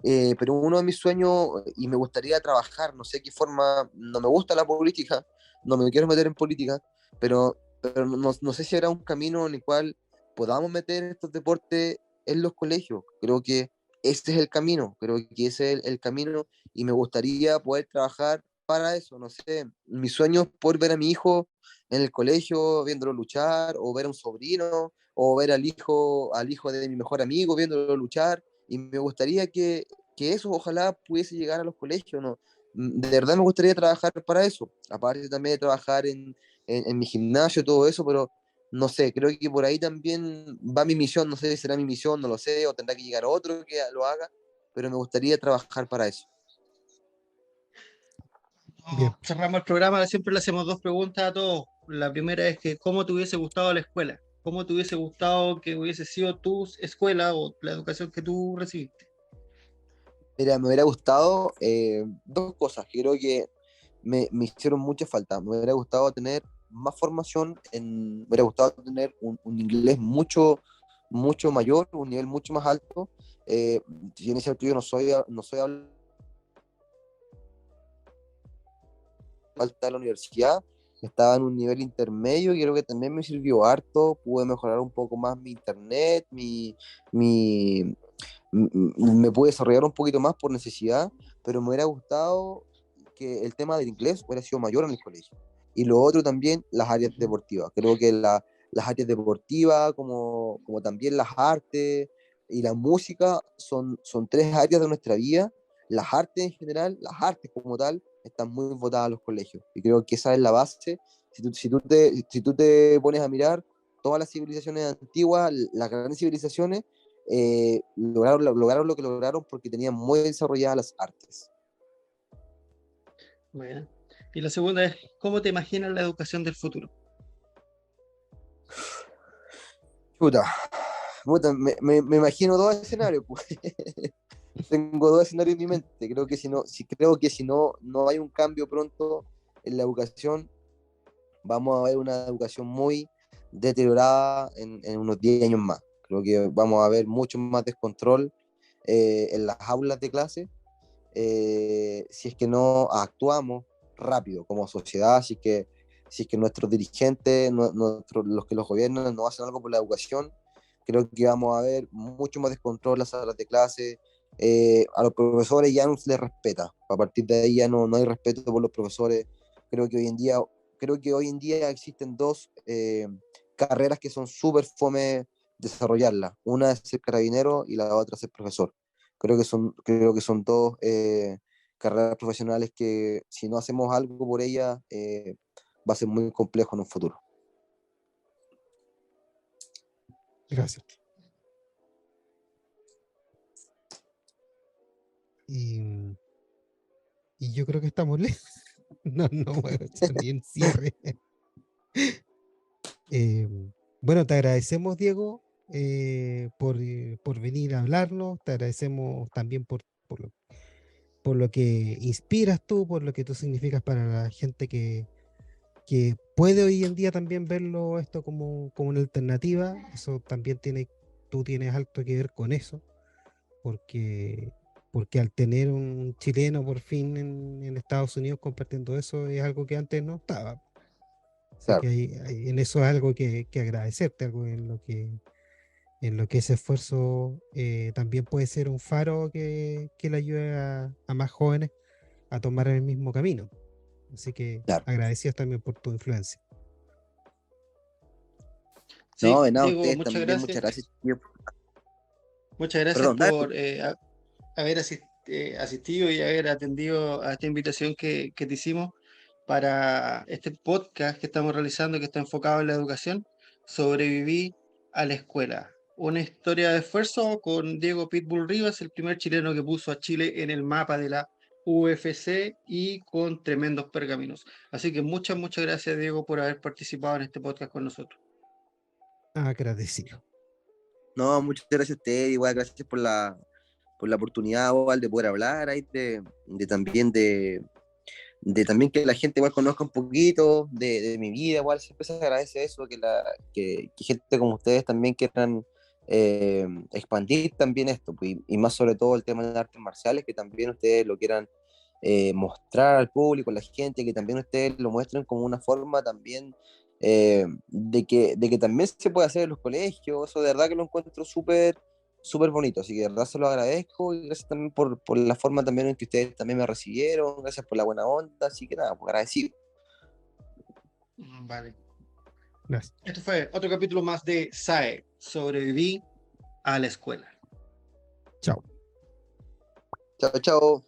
Pero uno de mis sueños, y me gustaría trabajar, no sé qué forma, no me gusta la política, no me quiero meter en política, pero no sé si habrá un camino en el cual podamos meter estos deportes en los colegios. Creo que ese es el camino, creo que ese es el camino y me gustaría poder trabajar para eso, no sé, mi sueño es poder ver a mi hijo en el colegio viéndolo luchar, o ver a un sobrino, o ver al hijo de mi mejor amigo viéndolo luchar, y me gustaría que eso ojalá pudiese llegar a los colegios, ¿no? De verdad me gustaría trabajar para eso, aparte también de trabajar en mi gimnasio, todo eso, pero no sé, creo que por ahí también va mi misión, no sé si será mi misión, no lo sé, o tendrá que llegar otro que lo haga, pero me gustaría trabajar para eso. Bien, Cerramos el programa, siempre le hacemos dos preguntas a todos. La primera es que ¿cómo te hubiese gustado la escuela? ¿Cómo te hubiese gustado que hubiese sido tu escuela o la educación que tú recibiste? Mira, me hubiera gustado dos cosas que creo que me hicieron mucha falta. Me hubiera gustado tener más formación, me hubiera gustado tener un inglés mucho mayor, un nivel mucho más alto. Si bien es cierto, yo no soy falta de la universidad, estaba en un nivel intermedio y creo que también me sirvió harto. Pude mejorar un poco más mi internet, mi, me pude desarrollar un poquito más por necesidad, pero me hubiera gustado que el tema del inglés hubiera sido mayor en el colegio. Y lo otro también, las áreas deportivas. Creo que las áreas deportivas, como también las artes y la música, son tres áreas de nuestra vida. Las artes en general, las artes como tal, están muy votadas a los colegios. Y creo que esa es la base. Si tú te pones a mirar todas las civilizaciones antiguas, las grandes civilizaciones, lograron lo que lograron porque tenían muy desarrolladas las artes. Bueno. Y la segunda es, ¿cómo te imaginas la educación del futuro? Puta, me imagino dos escenarios, pues. Tengo dos escenarios en mi mente. Creo que si no hay un cambio pronto en la educación, vamos a ver una educación muy deteriorada en unos 10 años más. Creo que vamos a ver mucho más descontrol en las aulas de clase. si es que no actuamos rápido como sociedad, si es que nuestros dirigentes, los que los gobiernan no hacen algo por la educación, creo que vamos a ver mucho más descontrol en las salas de clase. A los profesores ya no se les respeta. A partir de ahí ya no hay respeto por los profesores. Creo que hoy en día, creo que hoy en día existen dos carreras que son súper fome desarrollarlas. Una es ser carabinero y la otra es ser profesor. Creo que son dos carreras profesionales que si no hacemos algo por ellas va a ser muy complejo en un futuro. Gracias. Y yo creo que estamos lejos. No voy a echar ni en cierre. Bueno, te agradecemos, Diego, por venir a hablarnos. Te agradecemos también por lo que inspiras tú, por lo que tú significas para la gente que puede hoy en día también verlo esto como una alternativa. Eso también tú tienes algo que ver con eso, porque, porque al tener un chileno por fin en Estados Unidos compartiendo eso es algo que antes no estaba. Así Claro. que en eso es algo que agradecerte, algo en lo que ese esfuerzo también puede ser un faro que le ayude a más jóvenes a tomar el mismo camino. Así que Claro. agradecidos también por tu influencia. No, Sí, de nada, Diego, ustedes también, muchas gracias. muchas gracias Perdón, dale. por haber asistido y haber atendido a esta invitación que te hicimos para este podcast que estamos realizando, que está enfocado en la educación. Sobreviví a la escuela. Una historia de esfuerzo con Diego Pitbull Rivas, el primer chileno que puso a Chile en el mapa de la UFC y con tremendos pergaminos. Así que muchas gracias, Diego, por haber participado en este podcast con nosotros. Agradecido. No, muchas gracias a ustedes, igual gracias por la oportunidad, igual, de poder hablar ahí de también que la gente igual conozca un poquito de mi vida, igual siempre se agradece eso, que gente como ustedes también quieran expandir también esto, pues, y más sobre todo el tema de las artes marciales, que también ustedes lo quieran mostrar al público, a la gente, que también ustedes lo muestren como una forma también de que también se puede hacer en los colegios. Eso de verdad que lo encuentro súper bonito, así que de verdad se lo agradezco y gracias también por la forma también en que ustedes también me recibieron, gracias por la buena onda, así que nada, pues agradecido. Vale. Gracias. Este fue otro capítulo más de SAE, Sobreviví a la escuela. Chao. Chao, chao.